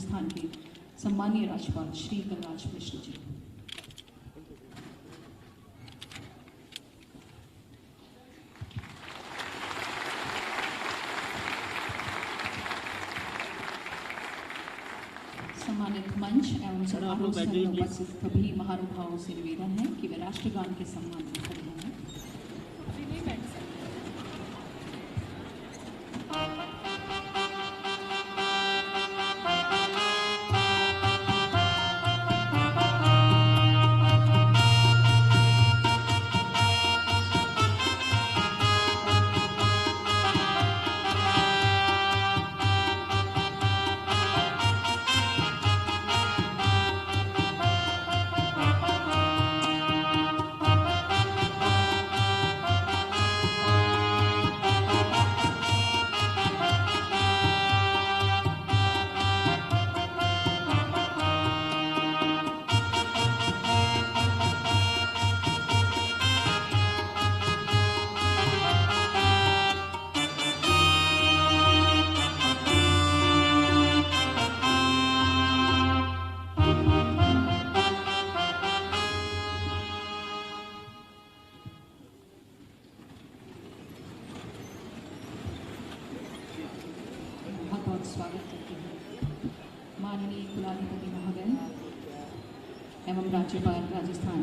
राजस्थान के सम्मानीय राज्यपाल श्री कलराज मिश्र जी। सम्मानित मंच एवं समारोह स्थल में उपस्थित सभी महानुभावों से निवेदन है कि वे राष्ट्रगान के सम्मान में खड़े हैं। स्वागत करती हूँ माननीय कुलाधिपति महोदय एवं राज्यपाल राजस्थान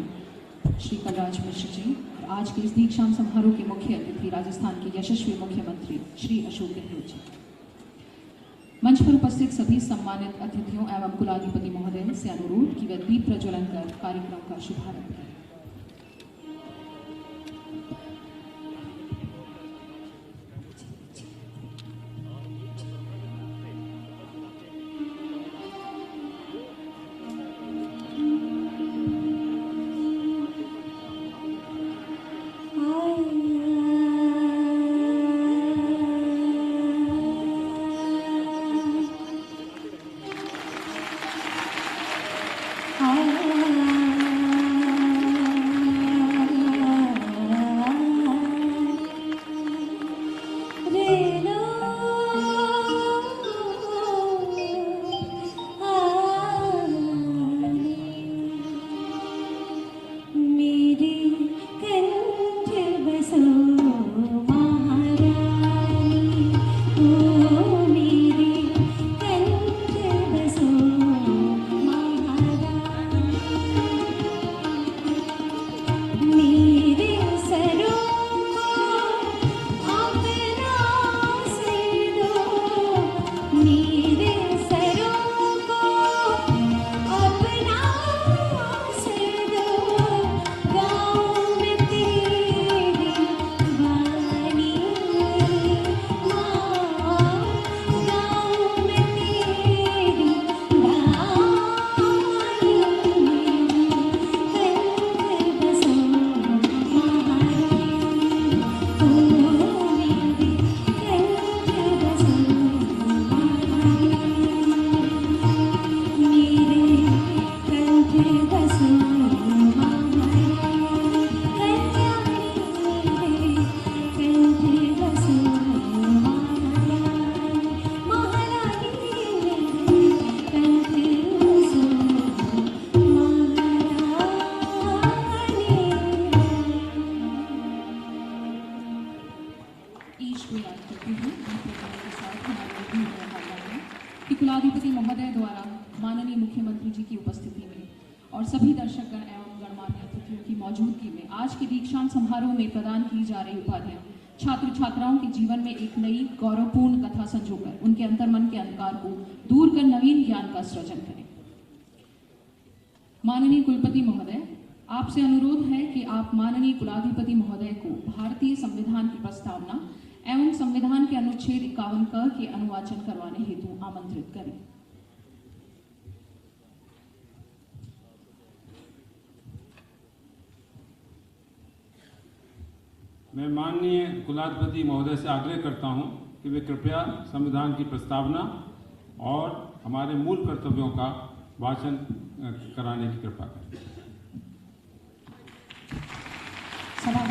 श्री कलराज मिश्र जी और आज के इस दीक्षांत समारोह के मुख्य अतिथि राजस्थान के यशस्वी मुख्यमंत्री श्री अशोक गहलोत जी। मंच पर उपस्थित सभी सम्मानित अतिथियों एवं कुलाधिपति महोदय से अनुरोध कि वे दीप प्रज्वलन कर कार्यक्रम का शुभारंभ करें। कुलाधिपति महोदय द्वारा माननीय मुख्यमंत्री जी की उपस्थिति में और सभी दर्शकगण एवं गणमान्य अतिथियों की मौजूदगी में आज के दीक्षांत समारोह में प्रदान की जा रही उपाधियां छात्र छात्राओं के जीवन में एक नई गौरवपूर्ण कथा संजोकर उनके अंतर्मन के अंधकार को दूर कर नवीन ज्ञान का सृजन करें। माननीय कुलपति महोदय, आपसे अनुरोध है कि आप माननीय कुलाधिपति महोदय को भारतीय संविधान की प्रस्तावना एवं संविधान के अनुच्छेद 51 क के अनुवाचन करवाने हेतु आमंत्रित करें। मैं माननीय कुलाधिपति महोदय से आग्रह करता हूं कि वे कृपया संविधान की प्रस्तावना और हमारे मूल कर्तव्यों का वाचन कराने की कृपा करें।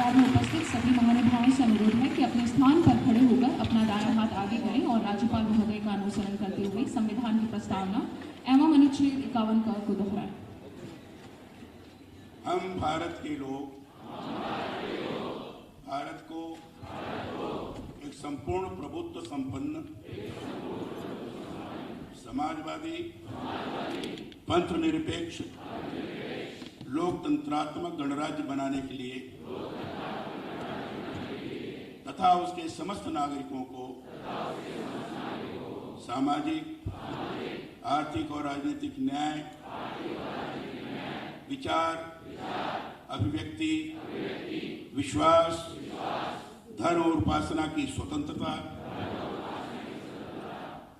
दरबार में उपस्थित सभी महानुभावों से अनुरोध है कि अपने स्थान पर खड़े होकर अपना दायां हाथ आगे करें और राज्यपाल महोदय का अनुसरण करते हुए संविधान की प्रस्तावना एवं अनुच्छेद 51 को दोहराएं। हम भारत के लोग भारत को एक संपूर्ण प्रभुत्व संपन्न समाजवादी पंथ निरपेक्ष लोकतंत्रात्मक गणराज्य बनाने के लिए तथा उसके समस्त नागरिकों को सामाजिक आर्थिक और राजनीतिक न्याय विचार अभिव्यक्ति विश्वास धर्म और उपासना की स्वतंत्रता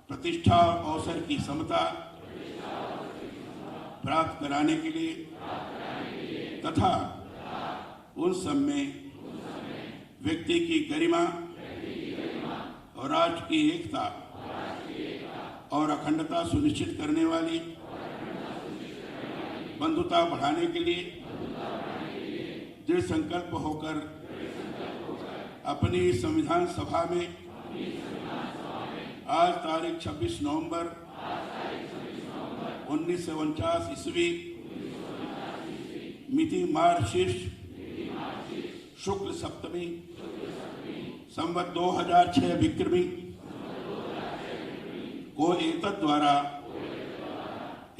प्रतिष्ठा और अवसर की समता प्राप्त कराने के लिए तथा उन सब में व्यक्ति की गरिमा और राष्ट्र की एकता और अखंडता सुनिश्चित करने वाली बंधुता बढ़ाने के लिए दृढ़ संकल्प होकर अपनी संविधान सभा में आज तारीख 26 नवंबर 1949 ईस्वी मिति मार्गशीर्ष शुक्ल सप्तमी संवत 2006 विक्रमी को एतद द्वारा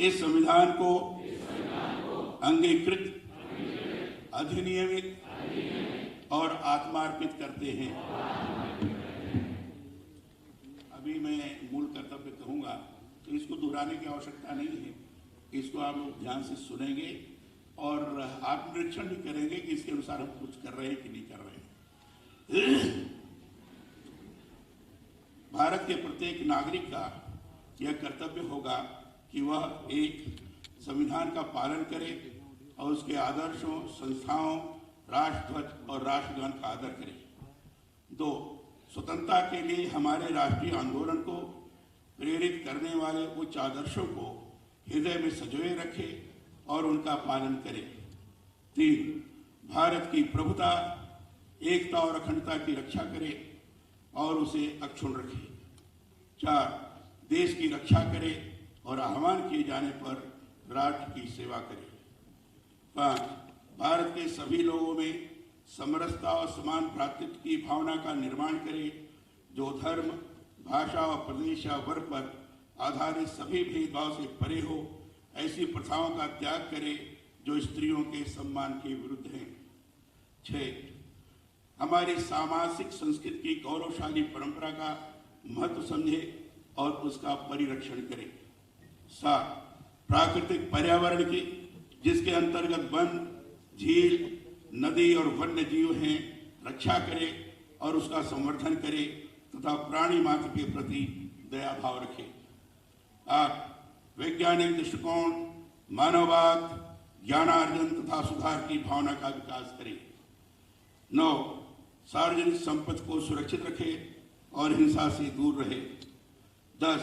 इस संविधान को अंगीकृत अधिनियमित और आत्मार्पित करते हैं। अभी मैं मूल कर्तव्य कहूंगा तो इसको दोहराने की आवश्यकता नहीं है, इसको आप लोग ध्यान से सुनेंगे और आत्मनिरीक्षण भी करेंगे कि इसके अनुसार हम कुछ कर रहे हैं कि नहीं कर रहे हैं। भारत के प्रत्येक नागरिक का यह कर्तव्य होगा कि वह एक संविधान का पालन करे और उसके आदर्शों संस्थाओं राष्ट्रध्वज और राष्ट्रगान का आदर करे। 2. स्वतंत्रता के लिए हमारे राष्ट्रीय आंदोलन को प्रेरित करने वाले उच्च आदर्शों को हृदय में संजोए रखे और उनका पालन करे। 3. भारत की प्रभुता एकता और अखंडता की रक्षा करे और उसे अक्षुण्ण रखे। 4. देश की रक्षा करे और आह्वान किए जाने पर राष्ट्र की सेवा करे। 5. भारत के सभी लोगों में समरसता और समान भ्रातृत्व की भावना का निर्माण करे, जो धर्म भाषा और प्रदेश या वर्ग पर आधारित सभी भेदभाव से परे हो। ऐसी प्रथाओं का त्याग करे जो स्त्रियों के सम्मान के विरुद्ध हैं। 6. हमारी सामाजिक संस्कृति की गौरवशाली परंपरा का महत्व समझे और उसका परिरक्षण करे। 7. प्राकृतिक पर्यावरण की जिसके अंतर्गत वन झील नदी और वन्य जीव हैं रक्षा करे और उसका संवर्धन करे तथा प्राणी मात्र के प्रति दया भाव रखे। 8. वैज्ञानिक दृष्टिकोण मानववाद ज्ञानार्जन तथा सुधार की भावना का विकास करे। 9. सार्वजनिक संपत्ति को सुरक्षित रखे और हिंसा से दूर रहे। 10.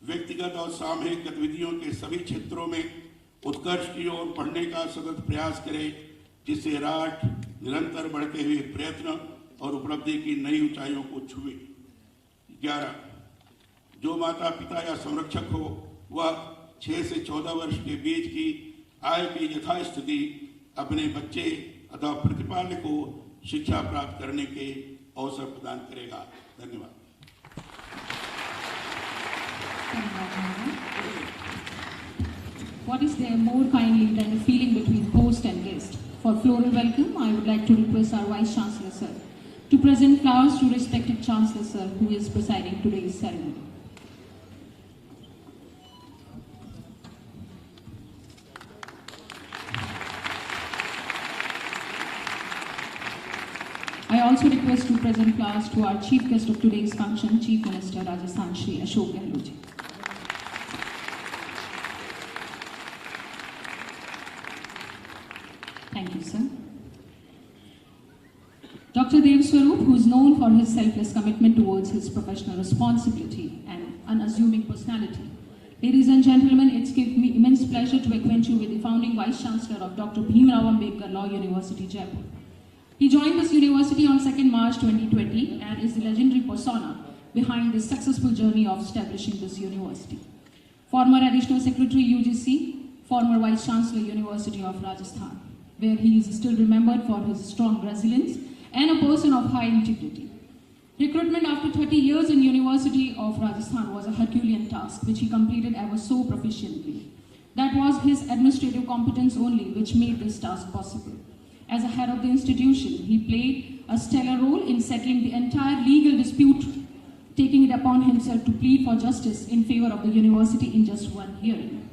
व्यक्तिगत और सामूहिक गतिविधियों के सभी क्षेत्रों में उत्कर्ष की ओर बढ़ने का सतत प्रयास करे, जिससे राष्ट्र निरंतर बढ़ते हुए प्रयत्न और उपलब्धि की नई ऊंचाइयों को छुए। 11. जो माता पिता या संरक्षक हो वह 6 से 14 वर्ष के बीच की आय की यथास्थिति अपने बच्चे अथवा प्रतिपाल्य को शिक्षा प्राप्त करने के अवसर प्रदान करेगा। धन्यवाद। What is there more kindly than a feeling between host and guest? For floral welcome, I would like to request our Vice Chancellor Sir to present flowers to respected Chancellor Sir who is presiding today's ceremony. I also request to present flowers to our chief guest of today's function, Chief Minister Rajasthan Shri Ashok Gehlot ji. Thank you, sir. Dr. Dev Swarup, who is known for his selfless commitment towards his professional responsibility and unassuming personality. Ladies and gentlemen, it's given me immense pleasure to acquaint you with the founding Vice Chancellor of Dr. Bhimrao Ambedkar Law University, Jaipur. He joined this university on 2nd March 2020 and is the legendary persona behind the successful journey of establishing this university. Former Additional Secretary UGC, former Vice Chancellor University of Rajasthan, where he is still remembered for his strong resilience and a person of high integrity. Recruitment after 30 years in University of Rajasthan was a Herculean task, which he completed ever so proficiently. That was his administrative competence only which made this task possible. As a head of the institution, he played a stellar role in settling the entire legal dispute, taking it upon himself to plead for justice in favor of the university in just one hearing.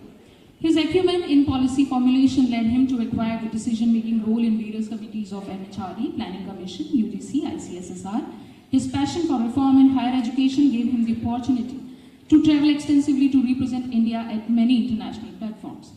His acumen in policy formulation led him to acquire the decision-making role in various committees of MHRD, Planning Commission, UGC, ICSSR. His passion for reform in higher education gave him the opportunity to travel extensively to represent India at many international platforms.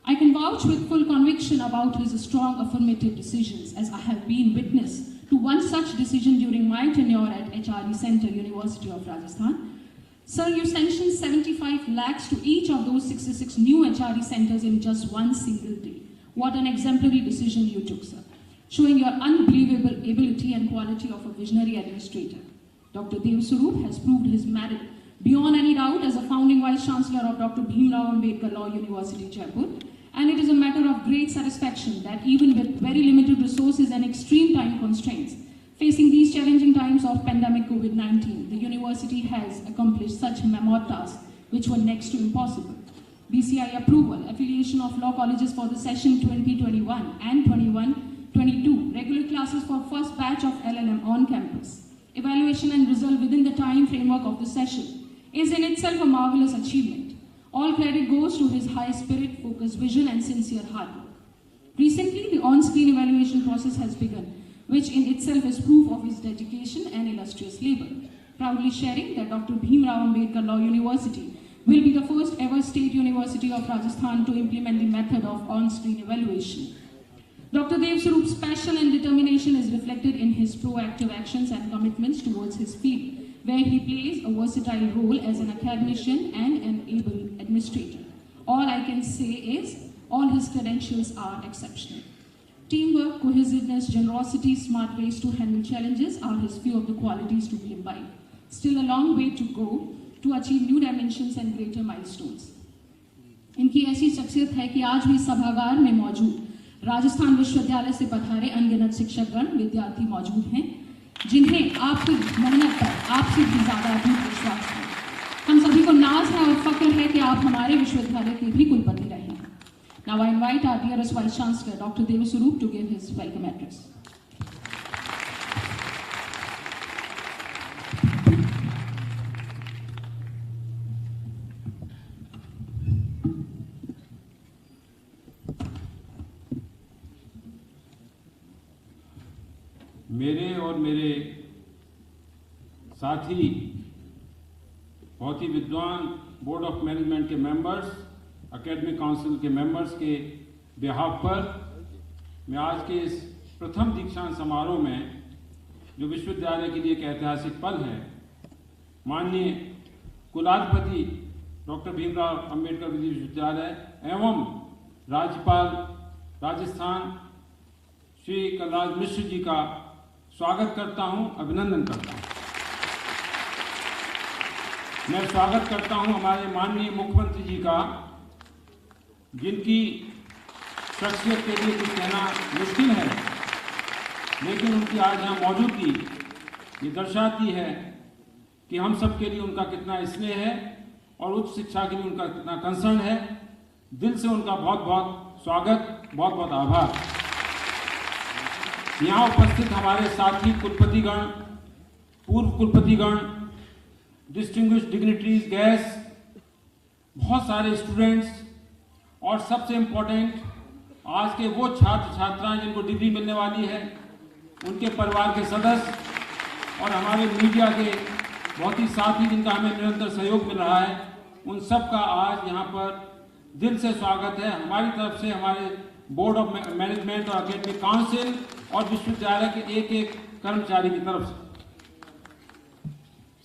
I can vouch with full conviction about his strong affirmative decisions, as I have been witness to one such decision during my tenure at HRD Center, University of Rajasthan. Sir, you sanctioned 75 lakhs to each of those 66 new HRD centers in just one single day. What an exemplary decision you took, sir, showing your unbelievable ability and quality of a visionary administrator. Dr. Dev Swarup has proved his merit beyond any doubt as a founding Vice Chancellor of Dr. Bhim Rao Ambedkar Law University, Jaipur. And it is a matter of great satisfaction that even with very limited resources and extreme time constraints, facing these challenging times of pandemic COVID-19, the university has accomplished such mammoth tasks which were next to impossible. BCI approval, affiliation of law colleges for the session 2021 and 21-22, regular classes for first batch of LLM on campus, evaluation and result within the time framework of the session is in itself a marvelous achievement. All credit goes to his high spirit, focused vision and sincere hard work. Recently, the on-screen evaluation process has begun, which in itself is proof of his dedication and illustrious labor. Proudly sharing that Dr. Bhim Rao Ambedkar Law University will be the first ever state university of Rajasthan to implement the method of on-screen evaluation. Dr. Dev Swarup's passion and determination is reflected in his proactive actions and commitments towards his field, where he plays a versatile role as an academician and an able administrator. All I can say is, all his credentials are exceptional. Teamwork, cohesiveness, generosity, smart ways to handle challenges are his few of the qualities to be imbibed. Still a long way to go to achieve new dimensions and greater milestones. इनकी ऐसी शख्सियत है कि आज भी सभागार में मौजूद राजस्थान विश्वविद्यालय से पधारे अनगिनत शिक्षकगण, विद्यार्थी मौजूद हैं, जिन्हें आपकी मेहनत पर आपसे भी ज़्यादा अधिक विश्वास है। हम सभी को नाज है और फक्र है कि आप हमारे विश्वविद्यालय के भी कुलपति रहे हैं। Now I invite our dearest Vice Chancellor, Dr. Dev Swarup, to give his welcome address. मेरे और मेरे साथी बहुत ही विद्वान बोर्ड ऑफ मैनेजमेंट के मेंबर्स, एकेडमिक काउंसिल के मेंबर्स के बिहाफ पर मैं आज के इस प्रथम दीक्षांत समारोह में, जो विश्वविद्यालय के लिए एक ऐतिहासिक पल है, माननीय कुलाधिपति डॉक्टर भीमराव अंबेडकर विश्वविद्यालय एवं राज्यपाल राजस्थान श्री कलराज मिश्र जी का स्वागत करता हूं, अभिनंदन करता हूं। मैं स्वागत करता हूं हमारे माननीय मुख्यमंत्री जी का, जिनकी शख्सियत के लिए कुछ कहना मुश्किल है, लेकिन उनकी आज यहाँ मौजूदगी ये दर्शाती है कि हम सब के लिए उनका कितना स्नेह है और उच्च शिक्षा के लिए उनका कितना कंसर्न है। दिल से उनका बहुत बहुत स्वागत, बहुत बहुत आभार। यहाँ उपस्थित हमारे साथी कुलपतिगण, पूर्व कुलपतिगण, डिस्टिंग्विश्ड डिग्निटरीज, गेस्ट, बहुत सारे स्टूडेंट्स और सबसे इम्पोर्टेंट आज के वो छात्र छात्राएं जिनको डिग्री मिलने वाली है, उनके परिवार के सदस्य और हमारे मीडिया के बहुत ही साथी जिनका हमें निरंतर सहयोग मिल रहा है, उन सब का आज यहाँ पर दिल से स्वागत है हमारी तरफ से, हमारे बोर्ड ऑफ मैनेजमेंट और एकेडमिक काउंसिल और विश्वविद्यालय के एक एक कर्मचारी की तरफ से।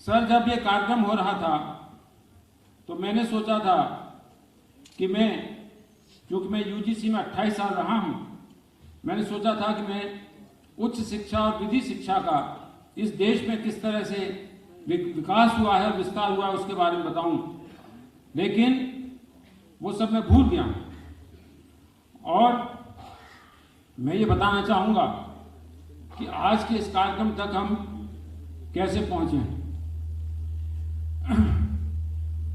सर, जब ये कार्यक्रम हो रहा था तो मैंने सोचा था कि क्योंकि मैं यूजीसी में 28 साल रहा हूँ, मैंने सोचा था कि मैं उच्च शिक्षा और विधि शिक्षा का इस देश में किस तरह से विकास हुआ है, विस्तार हुआ है, उसके बारे में बताऊं, लेकिन वो सब मैं भूल गया हूं। और मैं ये बताना चाहूंगा कि आज के इस कार्यक्रम तक हम कैसे पहुंचे।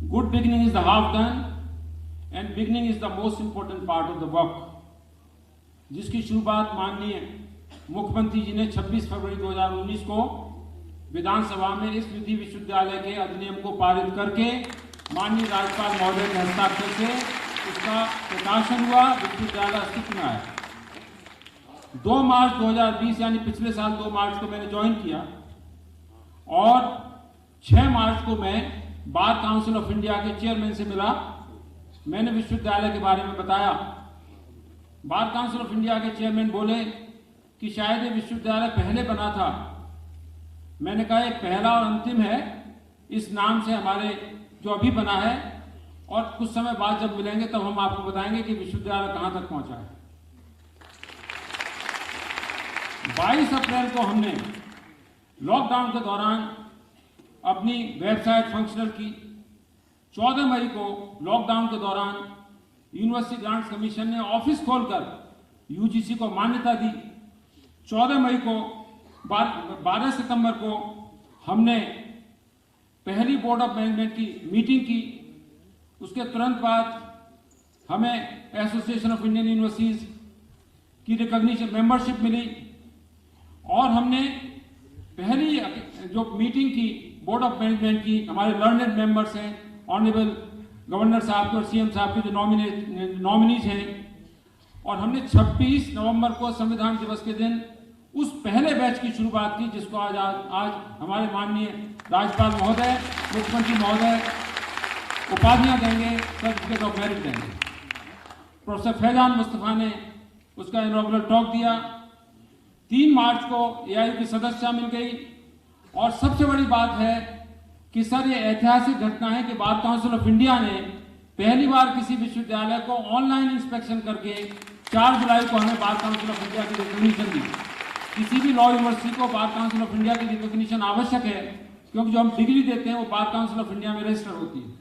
Good beginning is the half done and beginning is the most important part of the work, जिसकी शुरुआत माननीय मुख्यमंत्री जी ने 26 फरवरी 2019 को विधानसभा में इस विधि विश्वविद्यालय के अधिनियम को पारित करके माननीय राज्यपाल महोदय के हस्ताक्षर से उसका प्रकाशन हुआ, विश्वविद्यालय अस्तित्व में आया। 2 मार्च 2020 यानी पिछले साल 2 मार्च को मैंने ज्वाइन किया और 6 मार्च को मैं बार काउंसिल ऑफ इंडिया के चेयरमैन से मिला। मैंने विश्वविद्यालय के बारे में बताया। बार काउंसिल ऑफ इंडिया के चेयरमैन बोले कि शायद ये विश्वविद्यालय पहले बना था। मैंने कहा ये पहला और अंतिम है, इस नाम से हमारे जो अभी बना है, और कुछ समय बाद जब मिलेंगे तब हम आपको बताएंगे कि विश्वविद्यालय कहां तक पहुंचा है। 22 अप्रैल को हमने लॉकडाउन के दौरान अपनी वेबसाइट फंक्शनल की। 14 मई को लॉकडाउन के दौरान यूनिवर्सिटी ग्रांट्स कमीशन ने ऑफिस खोलकर यूजीसी को मान्यता दी। 14 मई को 12 सितंबर को हमने पहली बोर्ड ऑफ मैनेजमेंट की मीटिंग की। उसके तुरंत बाद हमें एसोसिएशन ऑफ इंडियन यूनिवर्सिटीज की रिकॉग्निशन मेंबरशिप मिली और हमने पहली जो मीटिंग की बोर्ड ऑफ मैनेजमेंट की, हमारे लर्नेड मेंबर्स हैं, ऑनरेबल गवर्नर साहब के और सीएम साहब के जो नॉमिनीज हैं, और हमने 26 नवंबर को संविधान दिवस के दिन उस पहले बैच की शुरुआत की, जिसको आज हमारे माननीय राज्यपाल महोदय, मुख्यमंत्री महोदय उपाधियां देंगे, सर्टिफिकेट ऑफ मेरिट देंगे। प्रोफेसर फैजान मुस्तफा ने उसका इनॉग्रल टॉक दिया। 3 मार्च को एआईयू की सदस्यता मिल गई। और सबसे बड़ी बात है कि सर ये ऐतिहासिक घटना है कि बार काउंसिल ऑफ इंडिया ने पहली बार किसी विश्वविद्यालय को ऑनलाइन इंस्पेक्शन करके 4 जुलाई को हमें बार काउंसिल ऑफ इंडिया की रिकॉग्निशन दी। किसी भी लॉ यूनिवर्सिटी को बार काउंसिल ऑफ इंडिया की रिकॉग्निशन आवश्यक है, क्योंकि जो हम डिग्री देते हैं वो बार काउंसिल ऑफ इंडिया में रजिस्टर होती है।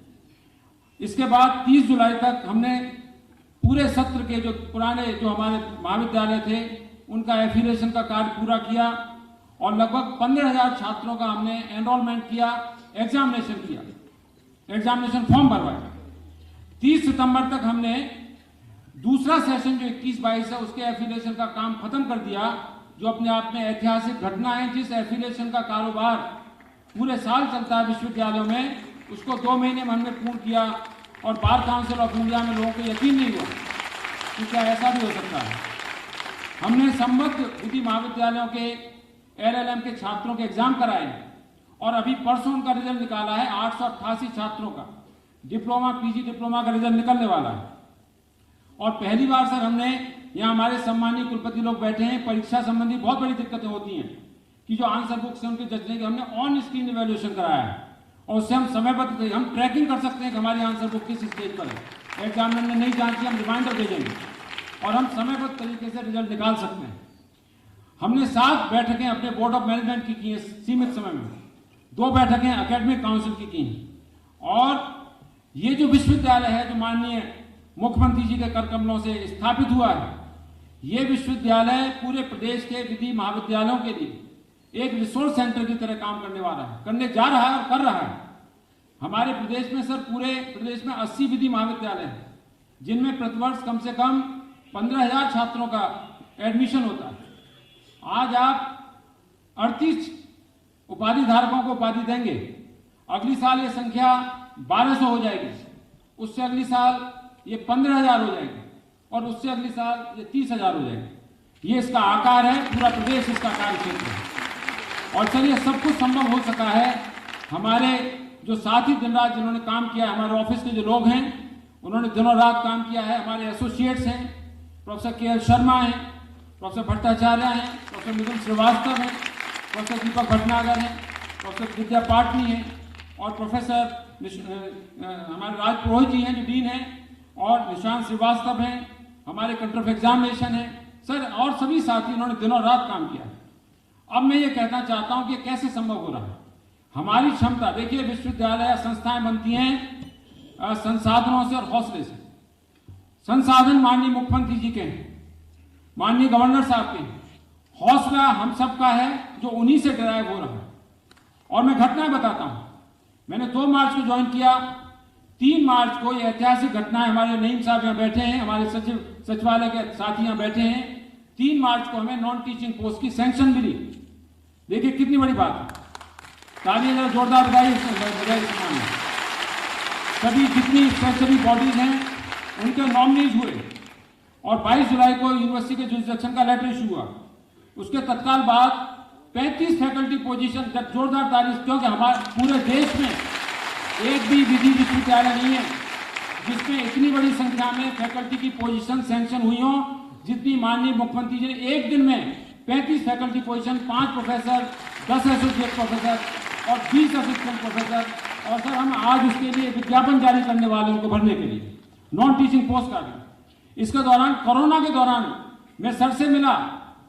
इसके बाद 30 जुलाई तक हमने पूरे सत्र के जो पुराने जो हमारे महाविद्यालय थे उनका एफिलिएशन का कार्य पूरा किया और लगभग 15,000 छात्रों का हमने एनरोलमेंट किया, एग्जामिनेशन किया, एग्जामिनेशन फॉर्म भरवाया। 30 सितंबर तक हमने दूसरा सेशन जो 21-22 है उसके एफिलिएशन का काम खत्म कर दिया, जो अपने आप में ऐतिहासिक घटना है। जिस एफिलिएशन का कारोबार पूरे साल चलता है विश्वविद्यालयों में, उसको 2 महीने में हमने पूर्ण किया। और बार काउंसिल ऑफ इंडिया में लोगों को यकीन नहीं हुआ कि क्या ऐसा भी हो सकता है। हमने संबद्ध विधि महाविद्यालयों के एलएलएम के छात्रों के एग्जाम कराए और अभी परसों उनका रिजल्ट निकाला है। 888 छात्रों का डिप्लोमा, पीजी डिप्लोमा का रिजल्ट निकलने वाला है। और पहली बार सर हमने, यहाँ हमारे सम्मानीय कुलपति लोग बैठे हैं, परीक्षा संबंधी बहुत बड़ी दिक्कतें होती हैं कि जो आंसर बुक से उनके जजने के हमने ऑन स्क्रीन इवेल्युएशन कराया है और उससे हम समयबद्ध हम ट्रैकिंग कर सकते हैं कि हमारी आंसर बुक किस स्टेज पर है। एग्जामिनर ने नहीं जांची, हम रिमाइंडर भेजेंगे और हम समयबद्ध तरीके से रिजल्ट निकाल सकते हैं। हमने 7 बैठकें अपने बोर्ड ऑफ मैनेजमेंट की हैं सीमित समय में, 2 बैठकें एकेडमिक काउंसिल की हैं। और ये जो विश्वविद्यालय है जो माननीय मुख्यमंत्री जी के कर कमलों से स्थापित हुआ है, ये विश्वविद्यालय पूरे प्रदेश के विधि महाविद्यालयों के लिए एक रिसोर्स सेंटर की तरह काम करने वाला है, करने जा रहा है और कर रहा है। हमारे प्रदेश में सर, पूरे प्रदेश में 80 विधि महाविद्यालय हैं, जिनमें प्रतिवर्ष कम से कम 15,000 छात्रों का एडमिशन होता है। आज आप 38 उपाधि धारकों को उपाधि देंगे, अगली साल ये संख्या 1200 हो जाएगी, उससे अगली साल ये 15,000 हो जाएगी और उससे अगली साल ये 30,000 हो जाएगी। ये इसका आकार है, पूरा प्रदेश इसका कार्य क्षेत्र है। और सर ये सब कुछ संभव हो सका है हमारे जो साथी दिन रात जिन्होंने काम किया है, हमारे ऑफिस के जो लोग हैं उन्होंने दिनों रात काम किया है। हमारे एसोसिएट्स हैं, प्रोफेसर के एल शर्मा हैं, प्रोफेसर भट्टाचार्य हैं, प्रोफेसर मिथुन श्रीवास्तव हैं, प्रोफेसर दीपक भटनागर हैं, प्रोफेसर विद्या पाटनी हैं और प्रोफेसर हमारे राज पुरोहित जी हैं जो डीन हैं, और निशांत श्रीवास्तव हैं, हमारे कंट्रोल ऑफ एग्जामिनेशन हैं सर, और सभी साथी उन्होंने दिनों रात काम किया है। अब मैं ये कहना चाहता हूं कि कैसे संभव हो रहा है। हमारी क्षमता देखिए, विश्वविद्यालय संस्थाएं बनती हैं संसाधनों से और हौसले से। संसाधन माननीय मुख्यमंत्री जी के हैं, माननीय गवर्नर साहब के हैं, हौसला हम सबका है जो उन्हीं से ड्राइव हो रहा है। और मैं घटनाएं बताता हूं। मैंने 2 मार्च को ज्वाइन किया, 3 मार्च को ये ऐतिहासिक घटनाएं, हमारे नईम साहब यहाँ बैठे हैं, हमारे सचिवालय के साथी यहाँ बैठे हैं। 3 मार्च को हमें नॉन टीचिंग पोस्ट की सैंक्शन मिली। देखिए कितनी बड़ी बात है, तालियां जरा जोरदार बजाइए। सभी जितनी स्टैट्यूटरी बॉडीज हैं उनके नॉमिनीज हुए और 22 जुलाई को यूनिवर्सिटी के जुरिसडिक्शन का लेटर इशू हुआ। उसके तत्काल बाद 35 फैकल्टी पोजीशन, जब जोरदार तारीफ, क्योंकि हमारे पूरे देश में एक भी विधि विश्वविद्यालय नहीं है जिसमें इतनी बड़ी संख्या में फैकल्टी की पोजीशन सैंक्शन हुई हो, जितनी माननीय मुख्यमंत्री जी ने एक दिन में 35 faculty position, 5 professor, 10 associate professor और 20 असिस्टेंट प्रोफेसर। और सर हम आज उसके लिए विज्ञापन जारी करने वाले उनको भरने के लिए नॉन टीचिंग पोस्ट का भी। इसके दौरान, कोरोना के दौरान मैं सर से मिला,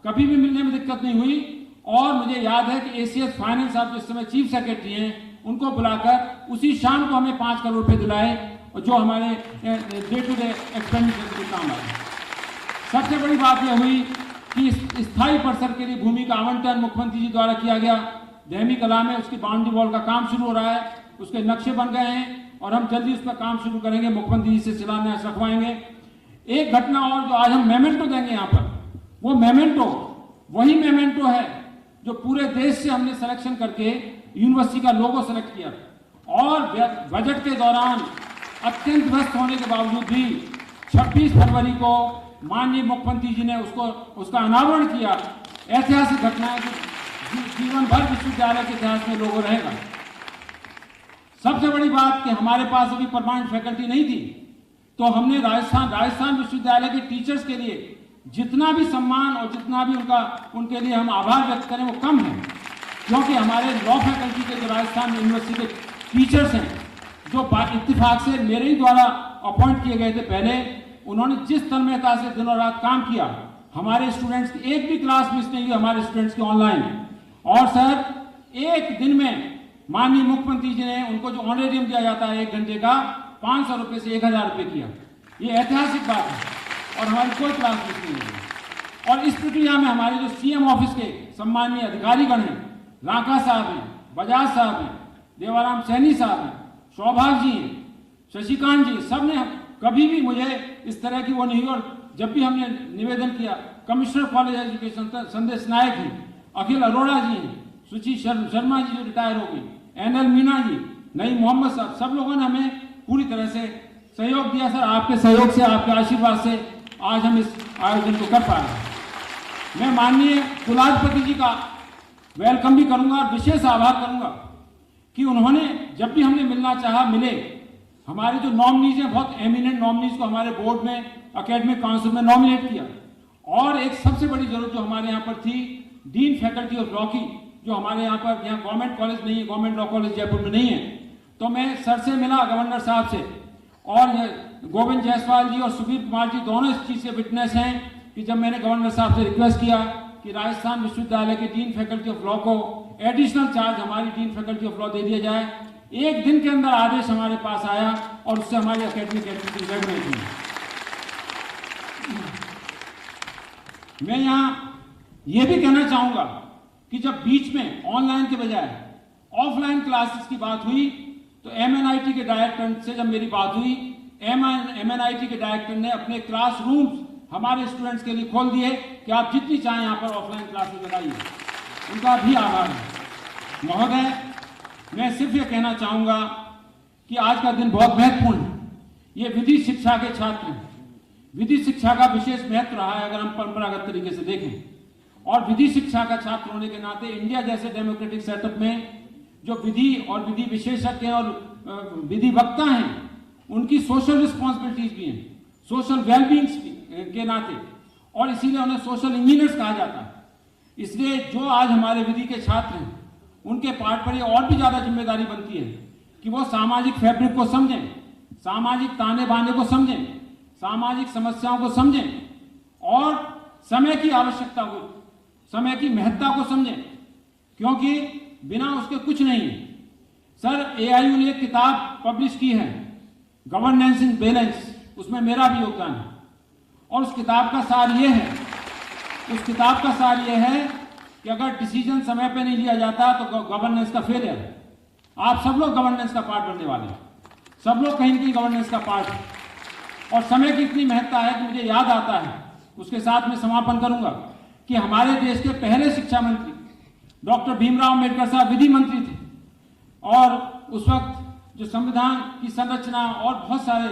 कभी भी मिलने में दिक्कत नहीं हुई। और मुझे याद है कि एसीएस फाइनेंस साहब जिस समय चीफ सेक्रेटरी हैं, उनको बुलाकर उसी शाम को हमें 5 करोड़ रुपए दिलाए, जो हमारे डे टू डे एक्सपेंडिचर के काम आए। सबसे बड़ी बात यह हुई कि स्थायी परिसर के लिए भूमि का आवंटन मुख्यमंत्री जी द्वारा किया गया। दहमी कला में उसकी बाउंड्री वॉल का काम शुरू हो रहा है, उसके नक्शे बन गए हैं और हम जल्दी उस पर काम शुरू करेंगे, मुख्यमंत्री जी से शिलान्यास रखवाएंगे। एक घटना और जो आज हम मेमेंटो देंगे यहाँ पर, वो मेमेंटो वही मेमेंटो है जो पूरे देश से हमने सिलेक्शन करके यूनिवर्सिटी का लोगो सेलेक्ट किया। और बजट के दौरान अत्यंत व्यस्त होने के बावजूद भी 26 फरवरी को माननीय मुख्यमंत्री जी ने उसका अनावरण किया। ऐतिहासिक घटना है जो जीवन भर विश्वविद्यालय के इतिहास में लोगो रहेगा। सबसे बड़ी बात कि हमारे पास अभी परमानेंट फैकल्टी नहीं थी, तो हमने राजस्थान विश्वविद्यालय के टीचर्स के लिए जितना भी सम्मान और जितना भी उनके लिए हम आभार व्यक्त करें वो कम है। क्योंकि हमारे लॉ फैकल्टी के जो राजस्थान यूनिवर्सिटी के टीचर्स हैं, जो इत्तेफाक से मेरे ही द्वारा अपॉइंट किए गए थे पहले, उन्होंने जिस तन्मयता से दिनों रात काम किया, हमारे स्टूडेंट्स की एक भी क्लास मिस नहीं हुई हमारे स्टूडेंट्स की ऑनलाइन। और सर एक दिन में माननीय मुख्यमंत्री जी ने उनको जो ऑनरेरियम दिया जाता है 1 घंटे का, 500 रुपये से 1000 रुपये किया। ये ऐतिहासिक बात है और हमारी कोई क्लास मिस नहीं हुई। और इस प्रक्रिया में हमारे जो सीएम ऑफिस के सम्मानीय अधिकारीगण हैं, राका साहब हैं, बजाज साहब हैं, देवाराम सैनी साहब हैं, सौभाग्य जी हैं, शशिकांत जी, सब ने कभी भी मुझे इस तरह की वो नहीं। और जब भी हमने निवेदन किया, कमिश्नर कॉलेज एजुकेशन संदेश नायक जी, अखिल अरोड़ा जी हैं, सुची शर्मा जी जो रिटायर हो गई, एनएल मीना जी, नईम मोहम्मद साहब, सब लोगों ने हमें पूरी तरह से सहयोग दिया। सर आपके सहयोग से, आपके आशीर्वाद से आज हम इस आयोजन को कर पा रहे हैं। मैं माननीय कुलाधिपति जी का वेलकम भी करूंगा और विशेष आभार करूंगा कि उन्होंने जब भी हमने मिलना चाहा मिले। हमारे जो नॉमिनीज हैं, बहुत एमिनेंट नॉमिनीज को हमारे बोर्ड में, एकेडमिक काउंसिल में नॉमिनेट किया। और एक सबसे बड़ी जरूरत जो हमारे यहाँ पर थी, डीन फैकल्टी ऑफ लॉ की, जो हमारे यहाँ पर गवर्नमेंट कॉलेज नहीं है, गवर्नमेंट लॉ कॉलेज जयपुर में नहीं है। तो मैं सर से मिला, गवर्नर साहब से, और गोविंद जायसवाल जी और सुबीर कुमार जी दोनों इस चीज के विटनेस हैं कि जब मैंने गवर्नर साहब से रिक्वेस्ट किया कि राजस्थान विश्वविद्यालय के डीन फैकल्टी ऑफ लॉ को एडिशनल चार्ज हमारी डीन फैकल्टी ऑफ लॉ दे दिया जाए, 1 दिन के अंदर आदेश हमारे पास आया और उससे हमारी एकेडमिक एक्टिविटी बढ़ रही थी। मैं यहाँ ये भी कहना चाहूंगा कि जब बीच में ऑनलाइन के बजाय ऑफलाइन क्लासेस की बात हुई, तो एमएनआईटी के डायरेक्टर से जब मेरी बात हुई, एमएनआईटी के डायरेक्टर ने अपने क्लासरूम्स हमारे स्टूडेंट्स के लिए खोल दिए कि आप जितनी चाहें यहाँ पर ऑफलाइन क्लासेस लगाइए। उनका भी आभार है। महोदय, मैं सिर्फ ये कहना चाहूंगा कि आज का दिन बहुत महत्वपूर्ण है। ये विधि शिक्षा के छात्र हैं। विधि शिक्षा का विशेष महत्व रहा है अगर हम परंपरागत तरीके से देखें। और विधि शिक्षा का छात्र होने के नाते इंडिया जैसे डेमोक्रेटिक सेटअप में जो विधि और विधि विशेषज्ञ और विधि वक्ता हैं, उनकी सोशल रिस्पॉन्सिबिलिटीज भी हैं, सोशल वेलबींग्स के नाते, और इसीलिए उन्हें सोशल इंजीनियर्स कहा जाता है। इसलिए जो आज हमारे विधि के छात्र हैं, उनके पार्ट पर ये और भी ज्यादा जिम्मेदारी बनती है कि वो सामाजिक फैब्रिक को समझें, सामाजिक ताने बाने को समझें, सामाजिक समस्याओं को समझें और समय की आवश्यकता को, समय की महत्ता को समझें। क्योंकि बिना उसके कुछ नहीं है। सर, एआईयू ने एक किताब पब्लिश की है, गवर्नेंस इन बैलेंस, उसमें मेरा भी योगदान है। और उस किताब का सार ये है कि अगर डिसीजन समय पे नहीं लिया जाता तो गवर्नेंस का फेलियर है। आप सब लोग गवर्नेंस का पार्ट बनने वाले हैं, सब लोग कहीं न कहीं गवर्नेंस का पार्ट है। और समय की इतनी महत्ता है कि मुझे याद आता है, उसके साथ में समापन करूंगा, कि हमारे देश के पहले शिक्षा मंत्री डॉक्टर भीमराव अम्बेडकर साहब विधि मंत्री थे। और उस वक्त जो संविधान की संरचना और बहुत सारे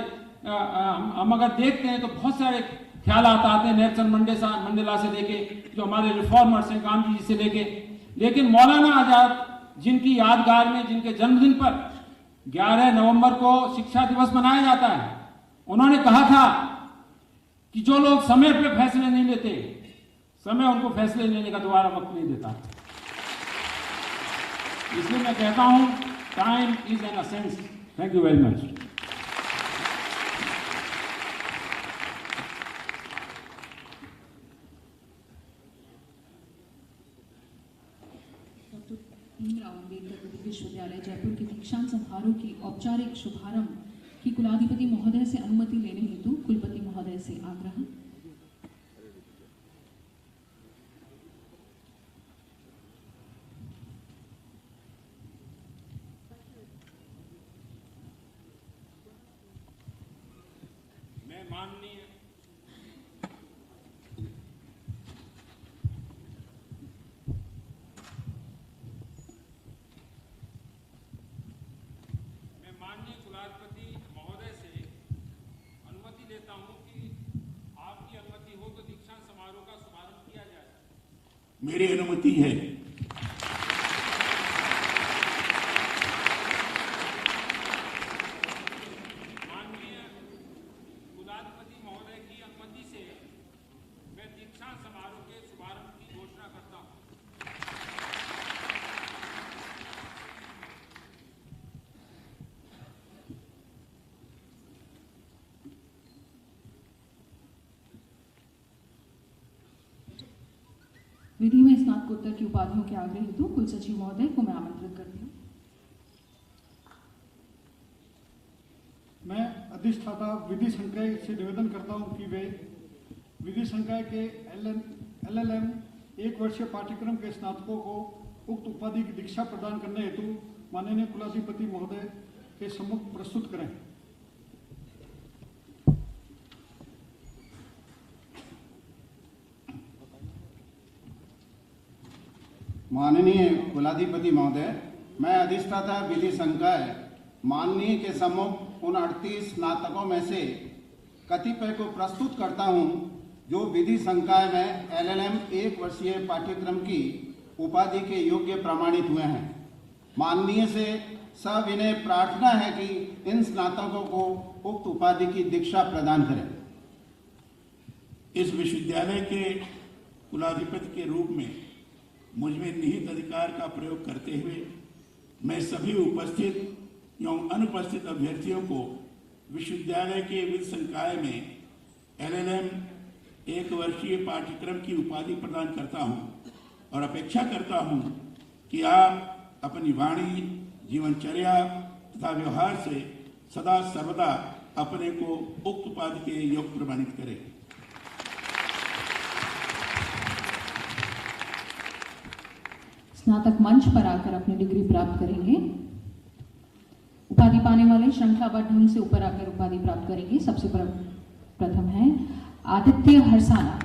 हम अगर देखते हैं तो बहुत सारे ख्याल आते हैं, नेल्सन मंडेला से लेके जो हमारे रिफॉर्मर्स हैं, गांधी जी से लेके। लेकिन मौलाना आजाद, जिनकी यादगार में, जिनके जन्मदिन पर 11 नवंबर को शिक्षा दिवस मनाया जाता है, उन्होंने कहा था कि जो लोग समय पे फैसले नहीं लेते, समय उनको फैसले लेने का दोबारा वक्त नहीं देता। इसलिए मैं कहता हूं, time is an essence. Thank you very much. Doctor Bhimrao Ambedkar विधि विश्वविद्यालय जयपुर के दीक्षांत समारोह की औपचारिक शुभारंभ की कुलाधिपति महोदय से अनुमति लेने हेतु कुलपति महोदय से आग्रह। मैं माननीय कुलाधिपति महोदय से अनुमति लेता हूं कि आपकी अनुमति हो तो दीक्षांत समारोह का शुभारंभ किया जाए। मेरी अनुमति है। माननीय कुलाधिपति महोदय की अनुमति से मैं दीक्षांत समारोह के शुभारंभ की घोषणा करता हूं। विधि में स्नातकोत्तर की उपाधियों के आग्रह हेतु कुल सचिव महोदय को मैं आमंत्रित करती हूँ। मैं अधिष्ठाता विधि संकाय से निवेदन करता हूं कि वे विधि संकाय के LLM 1 वर्षीय पाठ्यक्रम के स्नातकों को उक्त उपाधि की दीक्षा प्रदान करने हेतु माननीय कुलाधिपति महोदय के सम्मुख प्रस्तुत करें। माननीय कुलाधिपति महोदय, मैं अधिष्ठाता विधि संकाय माननीय के सम्मुख उन 38 स्नातकों में से कतिपय को प्रस्तुत करता हूं जो विधि संकाय में LLM 1 वर्षीय पाठ्यक्रम की उपाधि के योग्य प्रमाणित हुए हैं। माननीय से सविनय प्रार्थना है कि इन स्नातकों को उक्त उपाधि की दीक्षा प्रदान करें। इस विश्वविद्यालय के कुलाधिपति के रूप में मुझ में निहित अधिकार का प्रयोग करते हुए मैं सभी उपस्थित एवं अनुपस्थित अभ्यर्थियों को विश्वविद्यालय के विधि संकाय में LLM 1 वर्षीय पाठ्यक्रम की उपाधि प्रदान करता हूं और अपेक्षा करता हूं कि आप अपनी वाणी, जीवनचर्या तथा व्यवहार से सदा सर्वदा अपने को उक्त उपाधि के योग्य प्रमाणित करें। स्नातक मंच पर आकर अपनी डिग्री प्राप्त करेंगे। उपाधि पाने वाले श्रृंखलाबद्ध ढंग से ऊपर आकर उपाधि प्राप्त करेंगे। सबसे प्रथम है आदित्य हरसाना।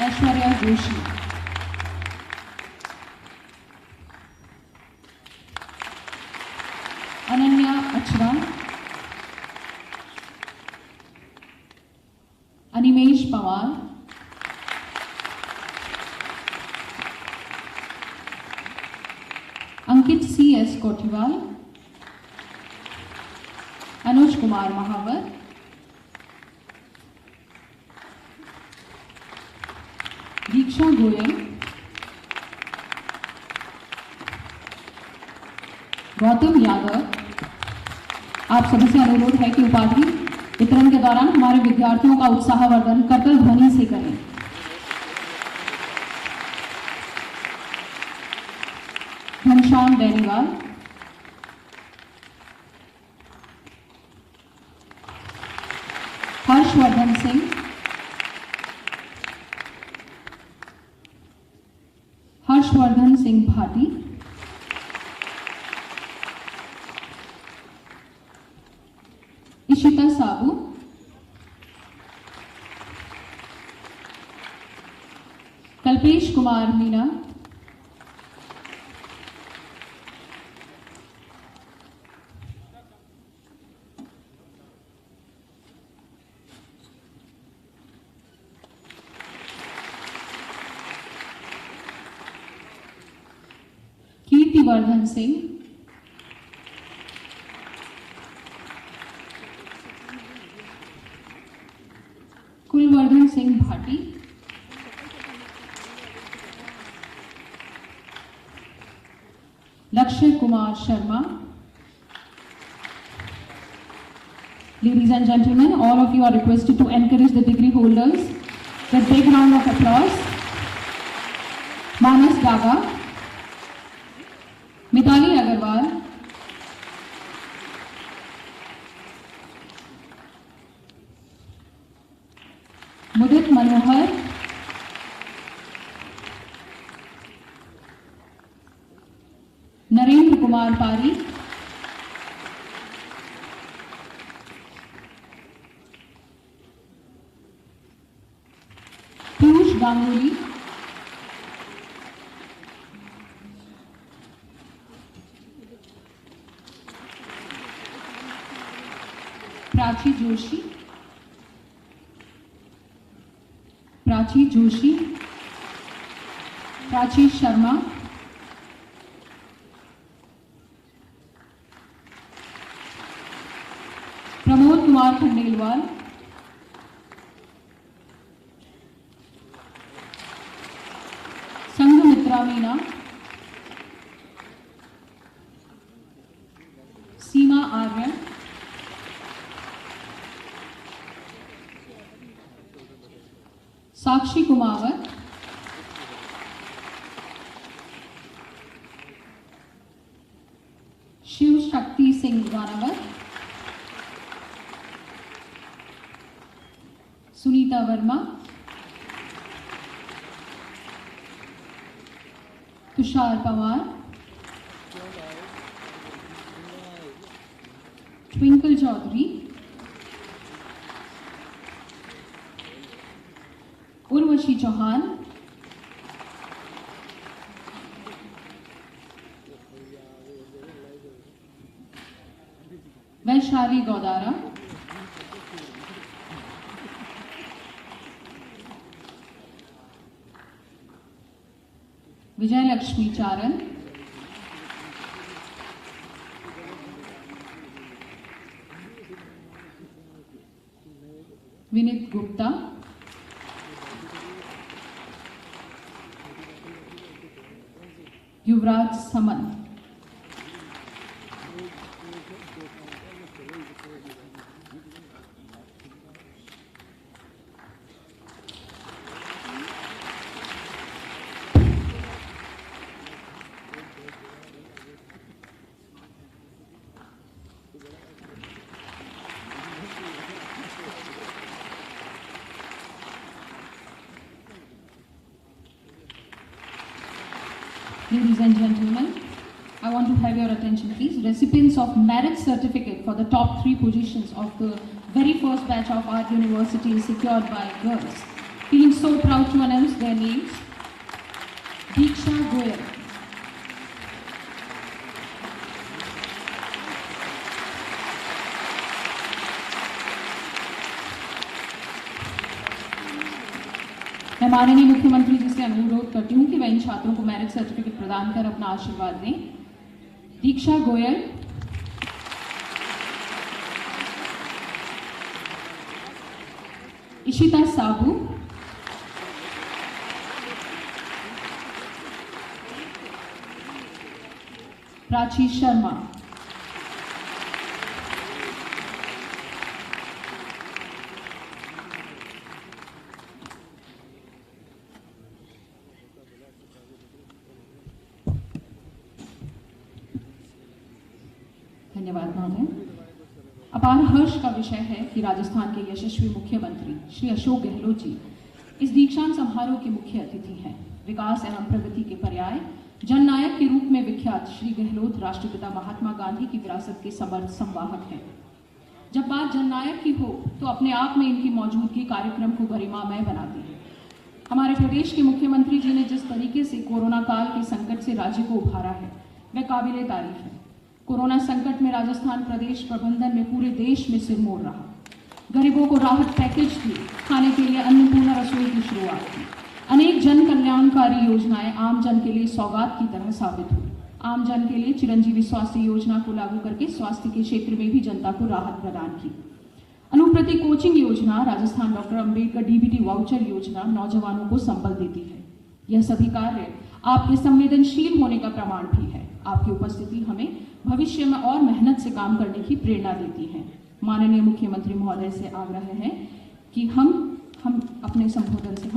ऐश्वर्या जोशी। अनन्या अचरा। अनिमेश पवार। अंकित CS कोठीवाल। अनुज कुमार महावर। दीक्षा गोयल, गौतम यादव। आप सभी से अनुरोध है कि उपाधि वितरण के दौरान हमारे विद्यार्थियों का उत्साहवर्धन करतल ध्वनि से करें। घनश्याम बेनीवाल, हर्षवर्धन सिंह, हर्षवर्धन सिंह भाटी, इशिता साबू, कल्पेश कुमार मीना, कीर्तिवर्धन सिंह, कुलवर्धन सिंह भाटी, लक्ष्य Kumar Sharma. Ladies and gentlemen, all of you are requested to encourage the degree holders with big round of applause. Manas Daga, Mitali Agarwal, मुदित मनोहर, नरेंद्र कुमार पारी, पीयूष गांगुली, प्राची जोशी, प्राची जोशी, प्राची शर्मा, प्रमोद कुमार खंडेलवाल, संघमित्रा मीना, सीमा आर्यन, साक्षी Kumawat, Shiv Shakti Singh Vanawat, Sunita Verma, Tushar Pawar, Twinkle Chaudhary, Urvashi Chauhan, Vaishali Godara, Vijay Lakshmi Charan, Vineet Gupta, Yuvraj Saman. Ladies and gentlemen, I want to have your attention please. Recipients of merit certificate for the top 3 positions of the very first batch of our university secured by girls. Feeling so proud to announce their names. Diksha Goyal, मैं माननीय मुख्यमंत्री जी से अनुरोध करती हूं कि वह इन छात्रों को मेरिट सर्टिफिकेट प्रदान कर अपना आशीर्वाद दें। दीक्षा गोयल, इशिता साबू, प्राची शर्मा। धन्यवाद महोदय। अपार हर्ष का विषय है कि राजस्थान के यशस्वी मुख्यमंत्री श्री अशोक गहलोत जी इस दीक्षांत समारोह के मुख्य अतिथि हैं। विकास एवं प्रगति के पर्याय जननायक के रूप में विख्यात श्री गहलोत राष्ट्रपिता महात्मा गांधी की विरासत के समर्थ संवाहक हैं। जब बात जननायक की हो तो अपने आप में इनकी मौजूदगी कार्यक्रम को गरिमामय बनाती है। हमारे प्रदेश के मुख्यमंत्री जी ने जिस तरीके से कोरोना काल के संकट से राज्य को उभारा है वह काबिले तारीफ है। कोरोना संकट में राजस्थान प्रदेश प्रबंधन में पूरे देश में सिरमौर रहा। गरीबों को राहत पैकेज दिए, खाने के लिए अन्नपूर्णा रसोई की शुरुआत की। अनेक जन कल्याणकारी योजनाएं आम जन के लिए सौगात की तरह साबित हुई। आम जन के लिए चिरंजीवी स्वास्थ्य योजना को लागू करके स्वास्थ्य के क्षेत्र में भी जनता को राहत प्रदान की। अनुप्रति कोचिंग योजना, Rajasthan doctor Ambedkar DBT voucher योजना नौजवानों को संबल देती है। यह सभी कार्य आपके संवेदनशील होने का प्रमाण भी है। आपकी उपस्थिति हमें भविष्य में और मेहनत से काम करने की प्रेरणा देती है। माननीय मुख्यमंत्री महोदय से आग्रह है कि हम अपने संबोधन से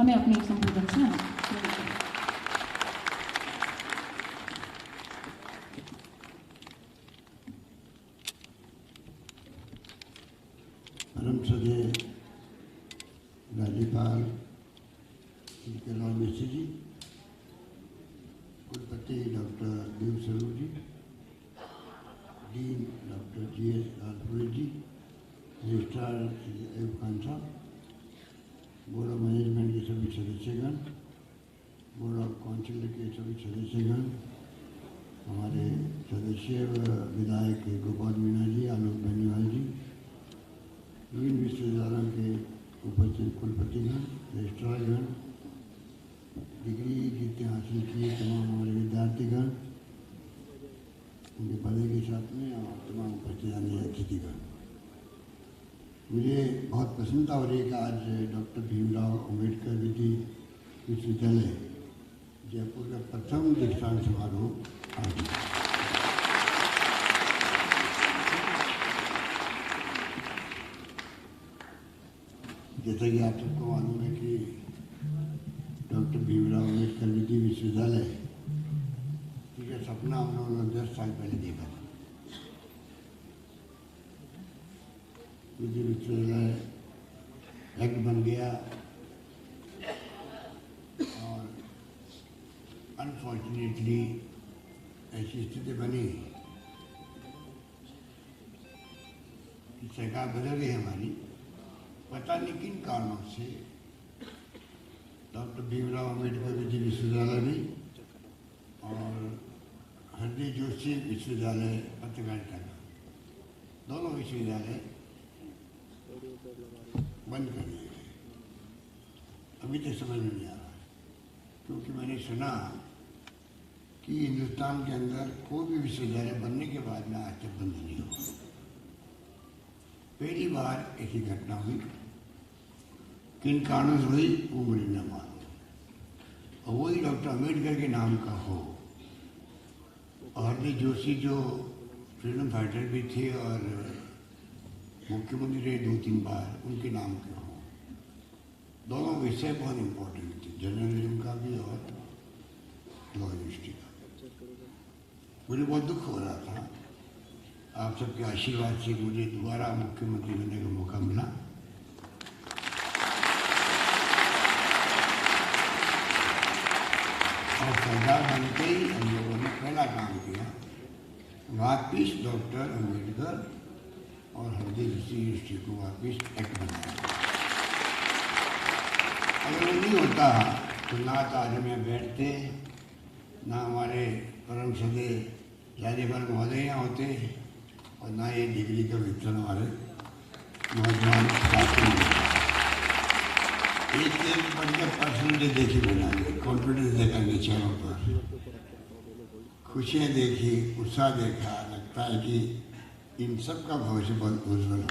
परम श्रद्धेय राज्यपाल श्री कलराज मिश्र जी, कुलपति डॉक्टर देव स्वरूप जी, डीन डॉक्टर GS राजपुरोहित जी, रजिस्ट्रार श्री अयूब खान साहब, बोर्ड ऑफ मैनेजमेंट के सभी सदस्यगण, बोर्ड ऑफ काउंसिल के सभी सदस्यगण, हमारे सदस्य व विधायक गोपाल मीणा जी, आलोक बेनीवाल जी, विभिन्न विश्वविद्यालयों के उपस्थित कुलपतिगण, रजिस्ट्रारगण, डिग्री जितने हासिल किए तमाम हमारे विद्यार्थीगण, उनके पढ़े के साथ में और तमाम उपस्थित आने अतिथिगण, मुझे बहुत प्रसन्नता हो रही है कि आज डॉक्टर भीमराव अम्बेडकर विधि विश्वविद्यालय जयपुर का प्रथम दीक्षांत समारोह आज जैसा कि आप सबको मालूम है कि डॉक्टर भीमराव अम्बेडकर विधि विश्वविद्यालय का सपना हम लोगों ने 10 साल पहले देखा था। विधि विश्वविद्यालय एक्ट बन गया और अनफॉर्चुनेटली ऐसी स्थिति बनी कि सरकार बदल गई हमारी, पता नहीं किन कारणों से डॉक्टर भीमराव अम्बेडकर विधि विश्वविद्यालय भी और हृदय जोशी विश्वविद्यालय पत्रकारिता का दोनों विश्वविद्यालय बंद कर दिए गए। अभी तक समझ में नहीं आ रहा है, क्योंकि मैंने सुना कि हिंदुस्तान के अंदर कोई भी विश्वविद्यालय बनने के बाद में आज तक बंद नहीं हुआ। पहली बार ऐसी घटना हुई, किन कारणों से हुई वो मुझे न मालूम, और वही डॉक्टर अम्बेडकर के नाम का हो। और हृदय जोशी जो फ्रीडम फाइटर भी थे और मुख्यमंत्री रहे 2-3 बार, उनके नाम के हों। दोनों विषय बहुत इम्पोर्टेंट थे, जर्नलिज्म का भी और लॉ यूनिवर्सिटी का। मुझे बहुत दुख हो रहा था, आप सबके आशीर्वाद से मुझे दोबारा मुख्यमंत्री बनने का मौका मिला। और सरकार बनते ही हम लोगों ने पहला काम किया, वापिस डॉक्टर अम्बेडकर और हृदय जोशी यूनिवर्सिटी को वापिस एक्ट बनाया। अगर वो नहीं होता तो ना तो आज हम यहाँ बैठते, ना हमारे परम श्रद्धेय राज्यपाल महोदय यहाँ होते, और ना ये डिग्री का वितरण हमारे नौजवान साथी में। एक बढ़िया पर्सनलिटी देखी बना, कॉन्फिडेंस देखा चेहरों पर, खुशियाँ देखी, उत्साह देखा, लगता है कि इन सब का भविष्य बहुत उज्जवल हो।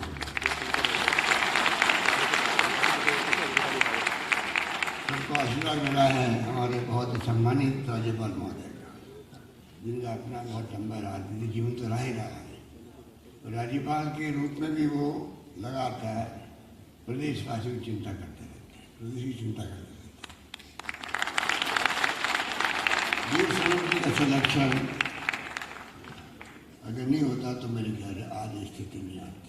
सबको आशीर्वाद मिला है हमारे बहुत सम्मानित राज्यपाल महोदय का। जिनका अपना बहुत लंबा राजनीतिक जीवन तो रहा ही रहा है। तो राज्यपाल के रूप में भी वो लगातार प्रदेशवासियों की चिंता करते रहते हैं, प्रदेश की चिंता करते रहते हैं। ये समिति का सिलेक्शन अगर नहीं होता तो मेरे ख्याल है आज स्थिति नहीं आती।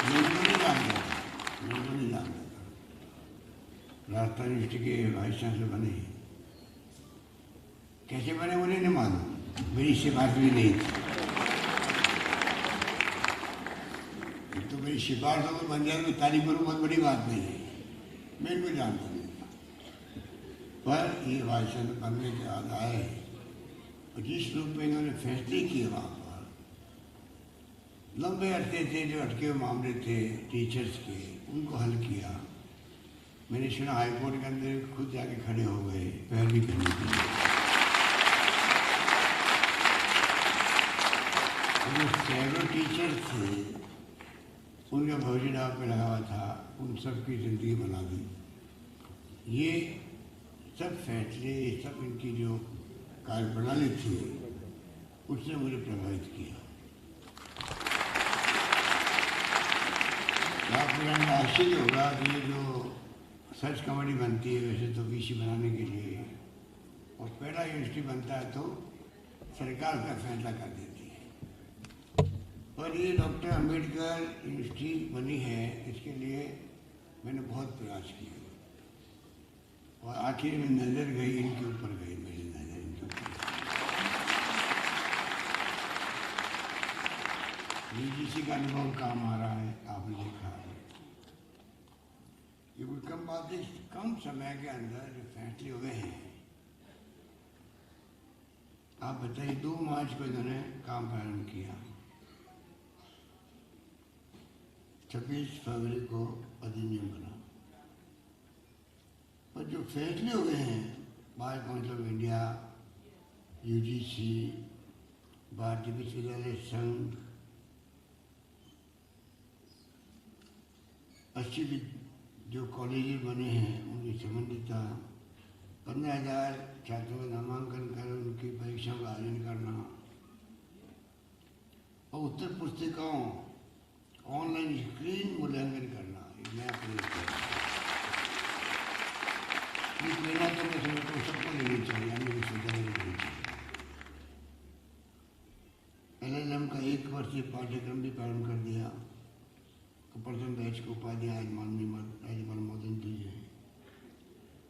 मैं तो नहीं जानता था राजस्थान यूनिवर्सिटी के वाइस चांसलर बने, कैसे बने मुझे नहीं मालूम, मेरी सिफारिश भी नहीं थी। तो मेरी सिफारिश अगर बन जाए तो तारीफ करूँ, बहुत बड़ी बात नहीं है, मैं इनको जानता नहीं था। पर ये वाइस चांसलर बनने के बाद आए और जिस रूप में इन्होंने फैसले किए वहाँ पर, लंबे अटके थे जो अटके हुए मामले थे टीचर्स के, उनको हल किया। मैंने सुना हाईकोर्ट के अंदर खुद जाके खड़े हो गए पैरवी करने के लिए। जो सैकड़ों टीचर्स थे उनका भविष्य दाव पे लगा हुआ था, उन सब की ज़िंदगी बना दी। ये सब फैसले, ये सब इनकी जो कार्यप्रणाली थी उसने मुझे प्रभावित किया। आप मेरा आश्चर्य होगा कि ये जो सर्च कमेटी बनती है वैसे तो वीसी बनाने के लिए, और पहला यूनिवर्सिटी बनता है तो सरकार का फैसला कर देती है। पर ये डॉक्टर अंबेडकर यूनिवर्सिटी बनी है, इसके लिए मैंने बहुत प्रयास किया और आखिर में नज़र गई इनके ऊपर, गई मेरी नज़र इनके ऊपर। यूजीसी का अनुभव काम आ रहा है, आपने देखा है। ये कोई कम बात है, कम समय के अंदर जो फैसले हुए हैं। आप बताइए 2 मार्च को इन्होंने काम प्रारंभ किया, 26 फरवरी को अधिनियम बना, और जो फैसले हुए हैं bar council of India, UGC, भारतीय विश्वविद्यालय संघ, 80 जो कॉलेज बने हैं उनकी संबंधितता, 15,000 छात्रों का नामांकन कर उनकी परीक्षाओं का आयोजन करना, और उत्तर पुस्तिकाओं ऑनलाइन स्क्रीन मूल्यांकन करना, एक नया प्रयोग है। ये प्रेरणा तो मैं समझता हूँ सबको लेनी चाहिए, अन्य विश्वविद्यालय को लेनी चाहिए। LLM का 1 वर्षीय पाठ्यक्रम भी प्रारंभ कर दिया। प्रथम बैच को उपाधियाँ आज माननीय राज्यपाल महोदय ने दी है।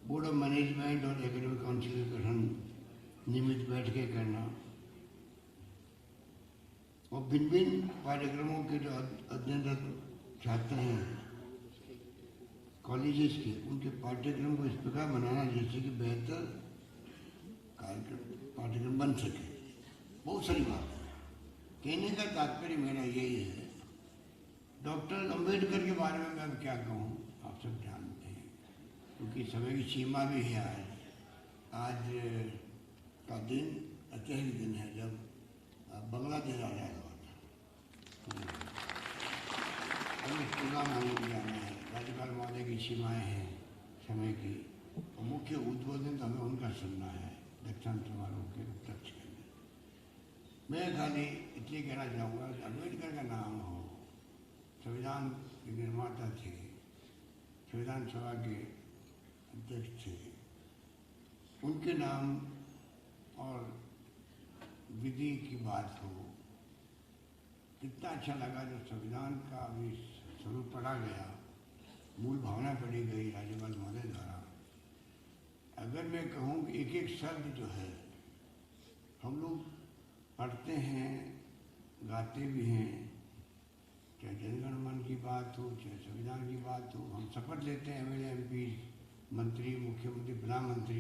बोर्ड ऑफ मैनेजमेंट और एकेडमिक काउंसिल का गठन, नियमित बैठकें करना, और भिन्न भिन्न पाठ्यक्रमों के जो अध्ययनरत छात्र हैं कॉलेजेस के, उनके पाठ्यक्रम को इस प्रकार बनाना जैसे कि बेहतर पाठ्यक्रम बन सके। बहुत सारी बात है। कहने का तात्पर्य मेरा यही है, डॉक्टर अंबेडकर के बारे में मैं क्या कहूँ, आप सब जानते हैं, क्योंकि समय की सीमा भी है। आज का दिन ऐतिहासिक दिन है जब बांग्लादेश आज़ाद हुआ था। इस प्रोग्राम में हमें जाना है, राज्यपाल महोदय की सीमाएँ हैं समय की, और मुख्य उद्बोधन तो हमें उनका सुनना है दीक्षांत समारोह के उपलक्ष्य में। मैं खाली इसलिए कहना चाहूँगा कि अंबेडकर का नाम हो, संविधान के निर्माता थे, संविधान सभा के अध्यक्ष थे, उनके नाम और विधि की बात हो, कितना अच्छा लगा जब संविधान का भी स्वरूप पढ़ा गया, मूल भावना पढ़ी गई राज्यपाल महोदय द्वारा। अगर मैं कहूँ कि एक एक शब्द जो है हम लोग पढ़ते हैं, गाते भी हैं, चाहे जनगण मन की बात हो, चाहे संविधान की बात हो, हम शपथ लेते हैं MLA MP, मंत्री, मुख्यमंत्री, प्रधानमंत्री,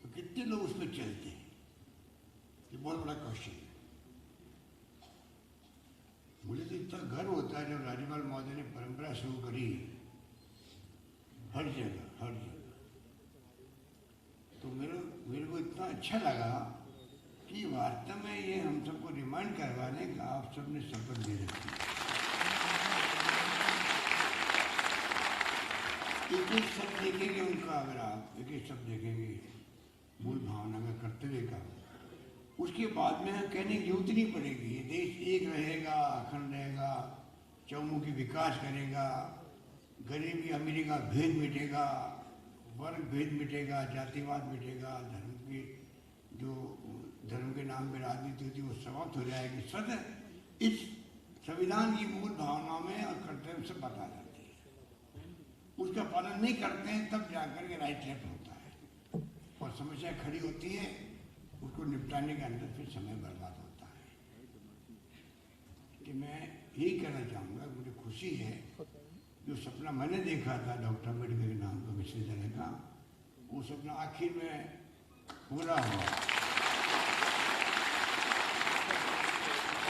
तो कितने लोग उस पर चलते हैं, ये बहुत बड़ा क्वेश्चन है। मुझे तो इतना गर्व होता है जब राज्यपाल महोदय ने परंपरा शुरू करी हर जगह, तो मेरे को इतना अच्छा लगा कि वास्तव में ये हम सबको रिमाइंड करवाने का आप सबने शपथ ले रखी। एक एक शब्द देखेंगे उनका, अगर आप एक एक शब्द देखेंगे मूल भावना का कर्तव्य का, उसके बाद में कहने की जरूरत नहीं पड़ेगी। ये देश एक रहेगा, अखंड रहेगा, चौमुखी विकास करेगा, गरीबी अमीरी का भेद मिटेगा, वर्ग भेद मिटेगा, जातिवाद मिटेगा, धर्म के नाम पे राजनीति होती है वो समाप्त हो जाएगी। सदैव इस संविधान की मूल भावना में और कर्तव्य से बता जाती है। उसका पालन नहीं करते हैं तब जाकर के राइट लेफ्ट होता है और समस्या खड़ी होती है, उसको निपटाने के अंदर फिर समय बर्बाद होता है। कि मैं यही कहना चाहूँगा, मुझे खुशी है जो सपना मैंने देखा था डॉक्टर अम्बेडकर के नाम का विश्वविद्यालय का, वो सपना आखिर में पूरा हुआ।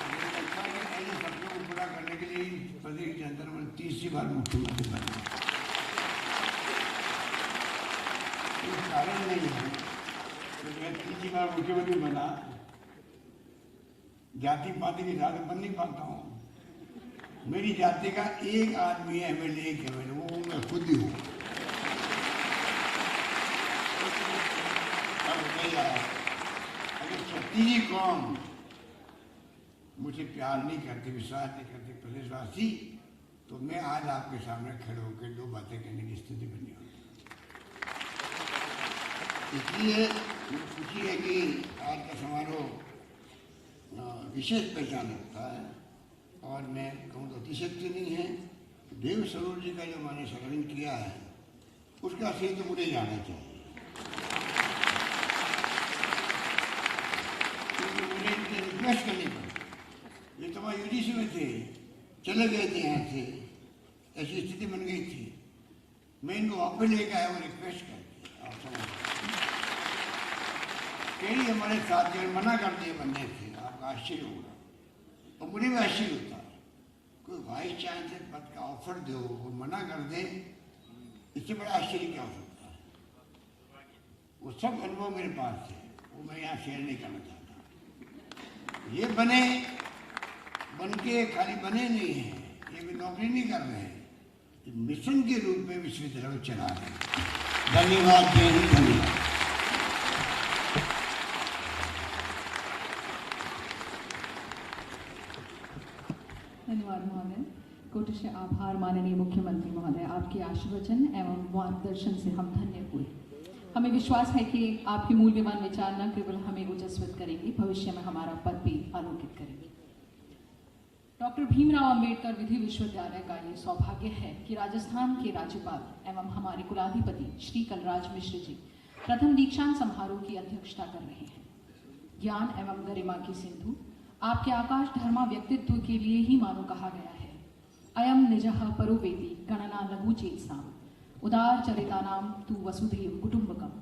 मुझे लगता है कि ऐसे सपनों को पूरा करने के लिए प्रदेश के अंदर मैंने तीसरी बार मुख्यमंत्री बना। कोई कारण नहीं है तो मैं तीसरी बार मुख्यमंत्री बना, जाति पाति के साथ बन नहीं पाता हूँ। मेरी जाति का एक आदमी है एमएलए, एक एमएलए, वो मैं खुद ही हूँ। अगर छत्तीस कौम मुझे प्यार नहीं करते, विश्वास नहीं करते प्रदेशवासी, तो मैं आज आपके सामने खड़े होकर दो बातें करने की स्थिति बनी होती। इसलिए मुझे खुशी है कि आज का समारोह विशेष पहचान रखता है और मैं कहूँ तो अतिशक्ति नहीं है। देव सरोवर जी का जो मैंने स्मरण किया है उसका श्रेय तो मुझे जाना चाहिए, क्योंकि मुझे इनसे रिक्वेस्ट करनी पड़ी। ये तो वहाँ यूजीसी में थे, चले गए थे यहाँ से, ऐसी स्थिति बन गई थी। मैं इनको वापस लेकर आया वो रिक्वेस्ट करके। आप समझ कई हमारे साथियों मना कर दिए बनने से, आपका आश्चर्य होगा और मुझे भी आश्चर्य होता है। कोई वाइस चांसलर पद का ऑफर दो वो मना कर दे, इससे बड़ा आश्चर्य क्या हो सकता है। वो सब अनुभव मेरे पास है, वो मैं यहाँ शेयर नहीं करना चाहता। ये बन के खाली बने नहीं हैं, ये भी नौकरी नहीं कर रहे हैं, ये मिशन के रूप में विश्वविद्यालय को चला रहे हैं। धन्यवाद, जय हिंद, धन्यवाद। धन्यवाद महोदय। कोटिश आभार माननीय मुख्यमंत्री महोदय, आपके आशीर्वचन एवं मार्गदर्शन से हम धन्य हुए। हमें विश्वास है कि आपके मूल्यवान विचार न केवल हमें ओजस्वित करेंगे, भविष्य में हमारा पद भी आलोकित करेंगे। डॉक्टर भीमराव अंबेडकर विधि विश्वविद्यालय का ये सौभाग्य है कि राजस्थान के राज्यपाल एवं हमारे कुलाधिपति श्री कलराज मिश्र जी प्रथम दीक्षांत समारोह की अध्यक्षता कर रहे हैं। ज्ञान एवं गरिमा की सिंधु आपके आकाश धर्मा व्यक्तित्व के लिए ही मानो कहा गया है। अयम निजः परो वेति गणना लघु चेतसाम उदार चरितानाम तु वसुधैव कुटुंबकम,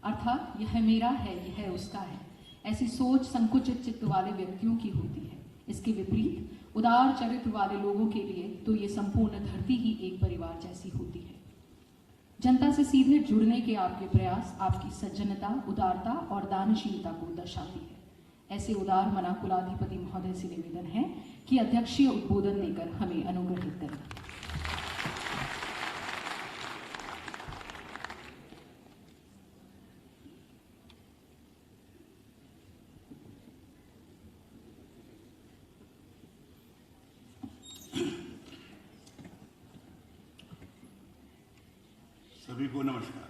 अर्थात यह मेरा है, यह उसका है। ऐसी सोच संकुचित चित्त वाले व्यक्तियों की होती है। इसके विपरीत उदार चरित्र वाले लोगों के लिए तो ये संपूर्ण धरती ही एक परिवार जैसी होती है। जनता से सीधे जुड़ने के आपके प्रयास आपकी सज्जनता, उदारता और दानशीलता को दर्शाती है। ऐसे उदार मना कुलाधिपति महोदय से निवेदन है कि अध्यक्षीय उद्बोधन देकर हमें अनुग्रहित करें। सभी को नमस्कार।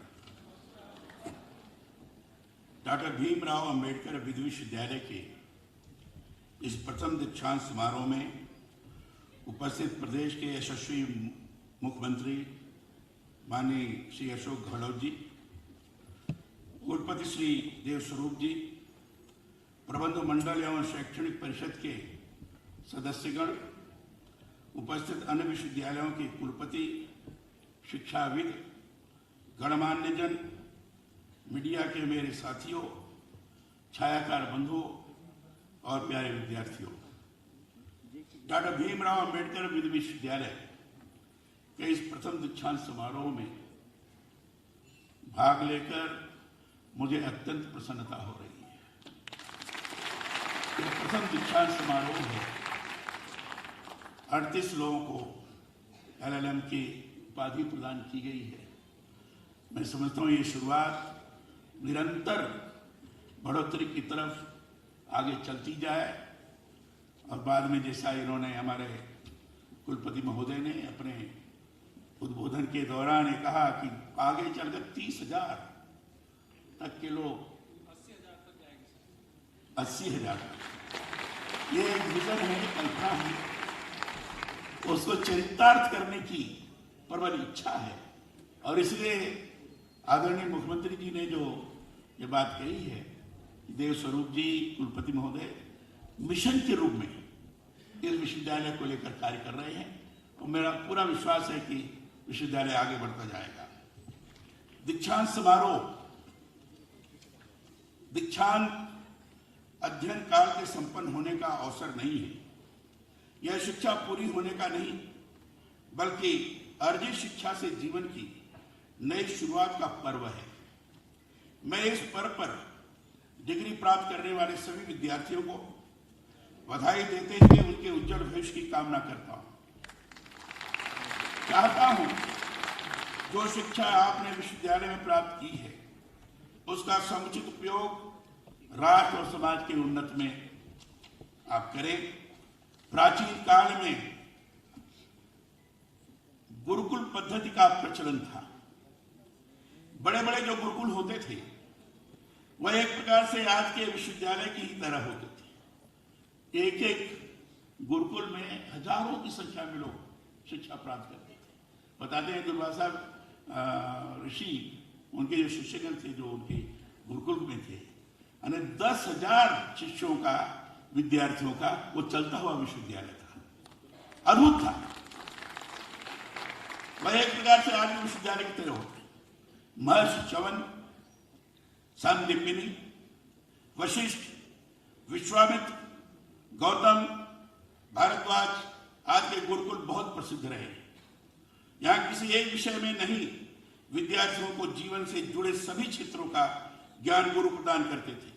डॉक्टर भीमराव अंबेडकर विधि विश्वविद्यालय के इस प्रथम दीक्षांत समारोह में उपस्थित प्रदेश के यशस्वी मुख्यमंत्री माननीय श्री अशोक गहलोत जी, कुलपति श्री देवस्वरूप जी, प्रबंध मंडल एवं शैक्षणिक परिषद के सदस्यगण, उपस्थित अन्य विश्वविद्यालयों के कुलपति, शिक्षाविद, गणमान्य जन, मीडिया के मेरे साथियों, छायाकार बंधुओं और प्यारे विद्यार्थियों, डॉक्टर भीमराव अंबेडकर विधि विश्वविद्यालय के इस प्रथम दीक्षांत समारोह में भाग लेकर मुझे अत्यंत प्रसन्नता हो रही है। यह प्रथम दीक्षांत समारोह में 38 लोगों को LLM की उपाधि प्रदान की गई है। मैं समझता हूँ ये शुरुआत निरंतर बढ़ोतरी की तरफ आगे चलती जाए और बाद में जैसा इन्होंने हमारे कुलपति महोदय ने अपने उद्बोधन के दौरान कहा कि आगे चलकर 30,000 तक के लोग 80,000 ये एक विजन है, कल्पना है, उसको चरितार्थ करने की प्रबल इच्छा है। और इसलिए आदरणीय मुख्यमंत्री जी ने जो ये बात कही है, देव स्वरूप जी कुलपति महोदय मिशन के रूप में इस विश्वविद्यालय को लेकर कार्य कर रहे हैं और मेरा पूरा विश्वास है कि विश्वविद्यालय आगे बढ़ता जाएगा। दीक्षांत समारोह, दीक्षांत अध्ययन काल के संपन्न होने का अवसर नहीं है। यह शिक्षा पूरी होने का नहीं, बल्कि अर्जित शिक्षा से जीवन की नई शुरुआत का पर्व है। मैं इस पर्व पर डिग्री प्राप्त करने वाले सभी विद्यार्थियों को बधाई देते हुए उनके उज्जवल भविष्य की कामना करता हूं। चाहता हूं जो शिक्षा आपने विश्वविद्यालय में प्राप्त की है उसका समुचित उपयोग राष्ट्र और समाज के उन्नति में आप करें। प्राचीन काल में गुरुकुल पद्धति का प्रचलन था। बड़े बड़े जो गुरुकुल होते थे वह एक प्रकार से आज के विश्वविद्यालय की ही तरह होते थे। एक एक गुरुकुल में हजारों की संख्या में लोग शिक्षा प्राप्त करते थे। बताते हैं दुर्वासा ऋषि, उनके जो शिष्यगण थे जो उनके गुरुकुल में थे, 10,000 शिष्यों का, विद्यार्थियों का वो चलता हुआ विश्वविद्यालय था। अद्भुत था। वह एक प्रकार से आज विश्वविद्यालय की तरह होते। महर्षि च्यवन, सांदीपनि, वशिष्ठ, विश्वामित्र, गौतम, भारद्वाज आज के गुरुकुल बहुत प्रसिद्ध रहे। यहां किसी एक विषय में नहीं, विद्यार्थियों को जीवन से जुड़े सभी क्षेत्रों का ज्ञान गुरु प्रदान करते थे।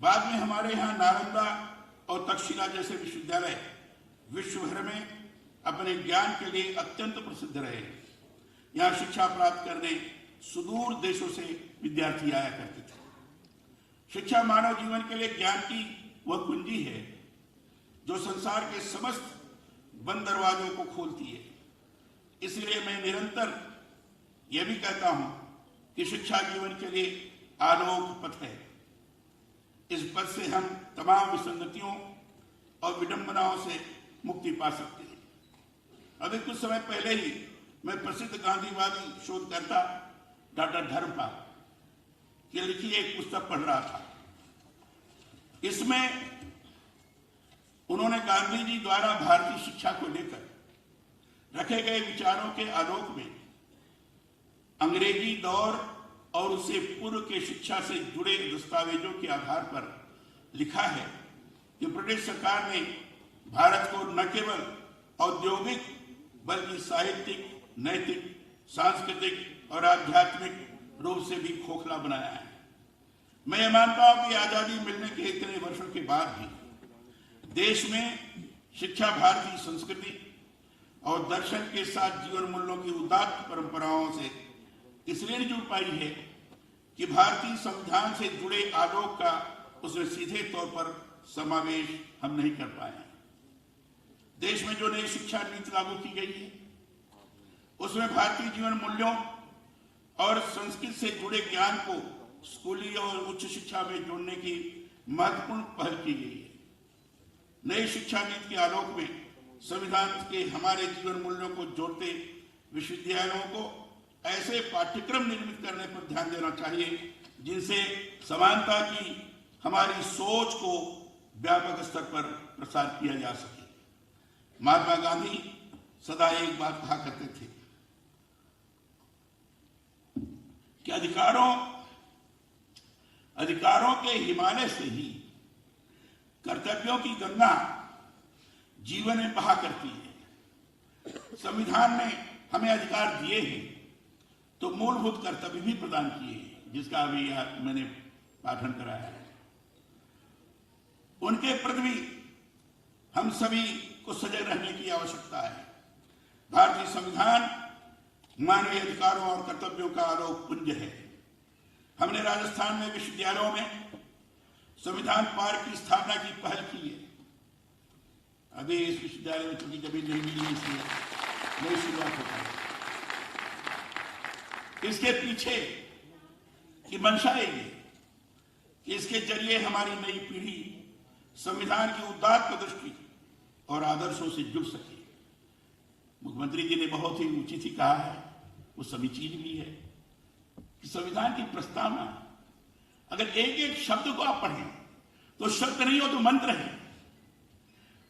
बाद में हमारे यहाँ नालंदा और तक्षशिला जैसे विश्वविद्यालय विश्व भर में अपने ज्ञान के लिए अत्यंत प्रसिद्ध रहे। यहाँ शिक्षा प्राप्त करने सुदूर देशों से विद्यार्थी आया करते थे। शिक्षा मानव जीवन के लिए ज्ञान की वह कुंजी है जो संसार के समस्त बंद दरवाजों को खोलती है। इसलिए मैं निरंतर यह भी कहता हूं कि शिक्षा जीवन के लिए आलोक पथ है। इस पथ से हम तमाम विसंगतियों और विडंबनाओं से मुक्ति पा सकते हैं। अभी कुछ समय पहले ही मैं प्रसिद्ध गांधीवादी शोधकर्ता डॉक्टर धर्मपाल की लिखी एक पुस्तक पढ़ रहा था। इसमें उन्होंने गांधी जी द्वारा भारतीय शिक्षा को लेकर रखे गए विचारों के आलोक में अंग्रेजी दौर और उससे पूर्व के शिक्षा से जुड़े दस्तावेजों के आधार पर लिखा है कि ब्रिटिश सरकार ने भारत को न केवल औद्योगिक बल्कि साहित्यिक, नैतिक, सांस्कृतिक और आध्यात्मिक रूप से भी खोखला बनाया है। मैं ये मानता हूं कि आजादी मिलने के इतने वर्षों के बाद भी देश में शिक्षा भारतीय संस्कृति और दर्शन के साथ जीवन मूल्यों की उदात्त परंपराओं से इसलिए नहीं जुड़ पाई है कि भारतीय संविधान से जुड़े आलोक का उसमें सीधे तौर पर समावेश हम नहीं कर पाए। देश में जो नई शिक्षा नीति लागू की गई है उसमें भारतीय जीवन मूल्यों और संस्कृत से जुड़े ज्ञान को स्कूली और उच्च शिक्षा में जोड़ने की महत्वपूर्ण पहल की गई है। नई शिक्षा नीति के आलोक में संविधान के हमारे जीवन मूल्यों को जोड़ते विश्वविद्यालयों को ऐसे पाठ्यक्रम निर्मित करने पर ध्यान देना चाहिए जिनसे समानता की हमारी सोच को व्यापक स्तर पर प्रसार किया जा सके। महात्मा गांधी सदा एक बात कहा करते थे कि अधिकारों के हिमालय से ही कर्तव्यों की गंगा जीवन में बहा करती है। संविधान ने हमें अधिकार दिए हैं तो मूलभूत कर्तव्य भी प्रदान किए हैं, जिसका अभी मैंने पाठन कराया है। उनके प्रति भी हम सभी को सजग रहने की आवश्यकता है। भारतीय संविधान मानवीय अधिकारों और कर्तव्यों का आलोक पुंज है। हमने राजस्थान में विश्वविद्यालयों में संविधान पार्क की स्थापना की पहल की है। अभी इस विश्वविद्यालय में चूंकि जमीन नहीं मिली, इसलिए नई शुरुआत होता है। इसके पीछे की मंशा ये कि इसके जरिए हमारी नई पीढ़ी संविधान की उदात्त दृष्टि और आदर्शों से जुड़ सके। मुख्यमंत्री जी ने बहुत ही उचित ही कहा है, वो समीचीन भी है कि संविधान की प्रस्तावना अगर एक एक शब्द को आप पढ़ें तो शब्द नहीं हो तो मंत्र है।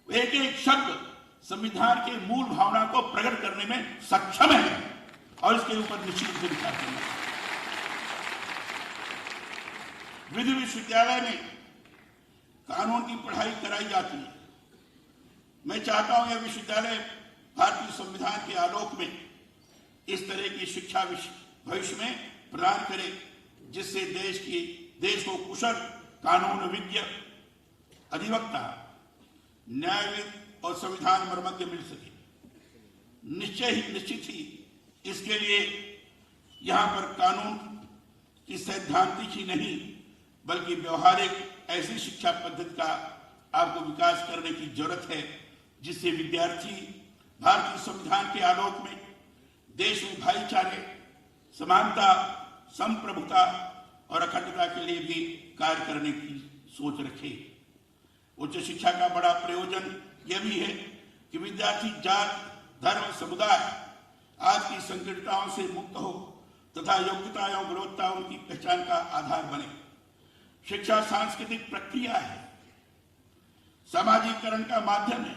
एक एक शब्द संविधान के मूल भावना को प्रकट करने में सक्षम है और इसके ऊपर निश्चित रूप से विचार करना है। विधि विश्वविद्यालय में कानून की पढ़ाई कराई जाती है। मैं चाहता हूं यह विश्वविद्यालय भारतीय संविधान के आलोक में इस तरह की शिक्षा भविष्य में प्रदान करे जिससे देश को कुशल कानूनविज्ञ, अधिवक्ता, न्यायविद और संविधान मर्मज्ञ मिल सके। निश्चित ही इसके लिए यहां पर कानून की सैद्धांतिक ही नहीं बल्कि व्यवहारिक ऐसी शिक्षा पद्धति का आपको विकास करने की जरूरत है जिससे विद्यार्थी भारतीय संविधान के आलोक में देश में भाईचारे, समानता, संप्रभुता और अखंडता के लिए भी कार्य करने की सोच रखे। उच्च शिक्षा का बड़ा प्रयोजन यह भी है कि विद्यार्थी जात, धर्म, समुदाय आज की संकीर्णताओं से मुक्त हो तथा योग्यता एवं गुणवत्ता उनकी पहचान का आधार बने। शिक्षा सांस्कृतिक प्रक्रिया है, सामाजिकरण का माध्यम है।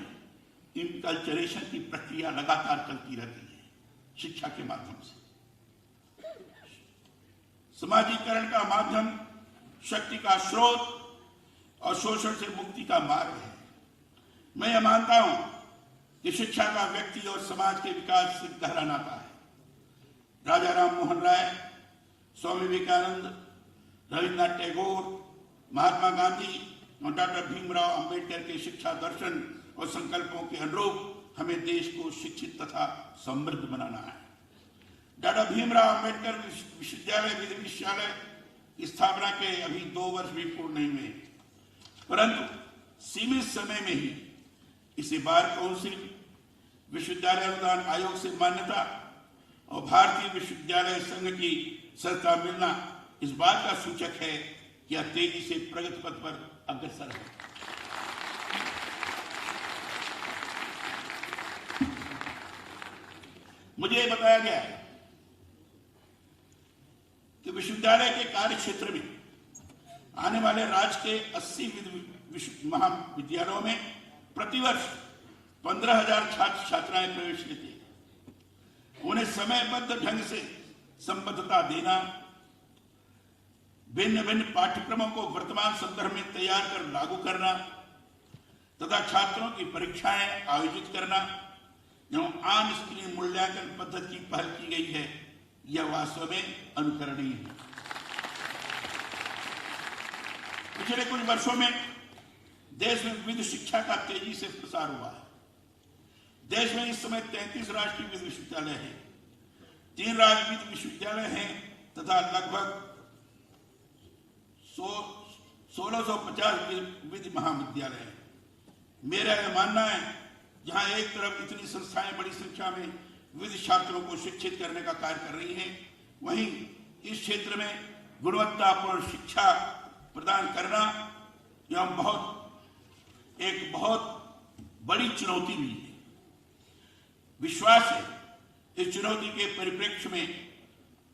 इनकल्चरेशन की प्रक्रिया लगातार चलती रहती है शिक्षा के माध्यम से। समाजीकरण का माध्यम शक्ति का स्रोत और शोषण से मुक्ति का मार्ग है। मैं यह मानता हूं कि शिक्षा का व्यक्ति और समाज के विकास से गहरा नाता है। राजा राम मोहन राय, स्वामी विवेकानंद, रविन्द्रनाथ टैगोर, महात्मा गांधी और डॉक्टर भीमराव अंबेडकर के शिक्षा दर्शन और संकल्पों के अनुरूप हमें देश को शिक्षित तथा समृद्ध बनाना है। डॉक्टर भीमराव अंबेडकर विश्वविद्यालय विधि विश्वविद्यालय की स्थापना के अभी 2 वर्ष भी पूर्ण नहीं हुए, परंतु सीमित समय में ही इसे बार काउंसिल, विश्वविद्यालय अनुदान आयोग से मान्यता और भारतीय विश्वविद्यालय संघ की सत्ता मिलना इस बात का सूचक है कि यह तेजी से प्रगति पथ पर अग्रसर है। मुझे यह बताया गया है कि विश्वविद्यालय के कार्य क्षेत्र में आने वाले राज्य के 80 महाविद्यालयों में प्रतिवर्ष 15,000 छात्र छात्राएं प्रवेश लेते हैं। उन्हें समयबद्ध ढंग से संबद्धता देना, भिन्न भिन्न पाठ्यक्रमों को वर्तमान संदर्भ में तैयार कर लागू करना तथा छात्रों की परीक्षाएं आयोजित करना एवं आम स्क्रीन मूल्यांकन पद्धति की पहल की गई है, यह वास्तव में अनुकरणीय है। पिछले कुछ वर्षों में देश में विधि शिक्षा का तेजी से प्रसार हुआ है। देश में इस समय 33 राष्ट्रीय विधि विश्वविद्यालय हैं, 3 राज्य विधि विश्वविद्यालय हैं तथा लगभग 1650 विधि महाविद्यालय हैं। मेरा यह मानना है जहां एक तरफ इतनी संस्थाएं बड़ी संख्या में विधि छात्रों को शिक्षित करने का कार्य कर रही हैं, वहीं इस क्षेत्र में गुणवत्तापूर्ण शिक्षा प्रदान करना यह एक बहुत बड़ी चुनौती भी है। विश्वास है इस चुनौती के परिप्रेक्ष्य में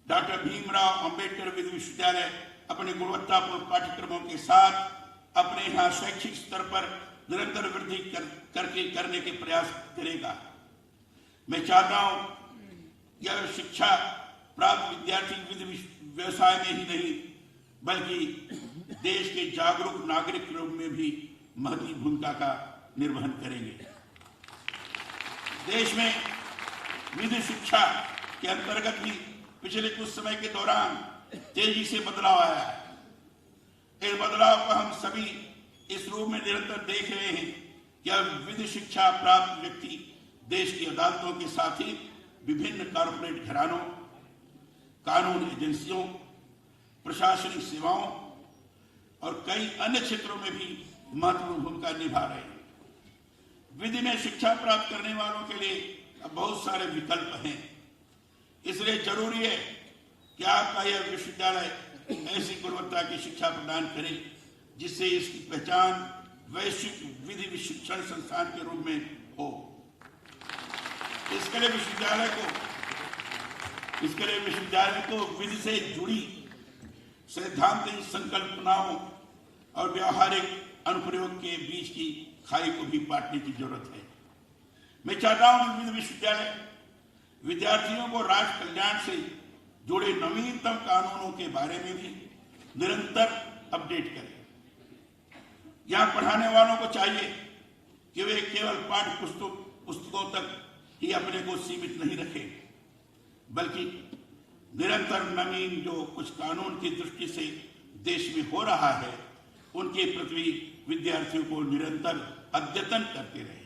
डॉक्टर भीमराव अंबेडकर विधि विश्वविद्यालय अपने गुणवत्तापूर्ण पाठ्यक्रमों के साथ अपने यहाँ शैक्षिक स्तर पर निरंतर वृद्धि करने के प्रयास करेगा। मैं चाहता हूं यह शिक्षा प्राप्त विद्यार्थी विधि व्यवसाय में ही नहीं बल्कि देश के जागरूक नागरिक के रूप में भी महत्वपूर्ण भूमिका का निर्वहन करेंगे। देश में विधि शिक्षा के अंतर्गत भी पिछले कुछ समय के दौरान तेजी से बदलाव आया है। इस बदलाव को हम सभी इस रूप में निरंतर देख रहे हैं कि अब विधि शिक्षा प्राप्त व्यक्ति देश की अदालतों के साथ ही विभिन्न कॉर्पोरेट घरानों, कानून एजेंसियों, प्रशासनिक सेवाओं और कई अन्य क्षेत्रों में भी महत्वपूर्ण भूमिका निभा रहे हैं। विधि में शिक्षा प्राप्त करने वालों के लिए अब बहुत सारे विकल्प हैं, इसलिए जरूरी है कि आपका यह विश्वविद्यालय ऐसी गुणवत्ता की शिक्षा प्रदान करे जिससे इसकी पहचान वैश्विक विधि शिक्षण संस्थान के रूप में हो। इसके लिए विश्वविद्यालय को विधि से जुड़ी सैद्धांतिक संकल्पनाओं और व्यावहारिक अनुप्रयोग के बीच की खाई को भी पाटने की जरूरत है। मैं चाहता हूं कि विश्वविद्यालय विद्यार्थियों को राष्ट्र कल्याण से जुड़े नवीनतम कानूनों के बारे में भी निरंतर अपडेट करे। यहां पढ़ाने वालों को चाहिए कि वे केवल पाठ्य पुस्तकों तक ही अपने को सीमित नहीं रखें, बल्कि निरंतर नवीन जो कुछ कानून की दृष्टि से देश में हो रहा है उनके प्रति विद्यार्थियों को निरंतर अद्यतन करते रहे।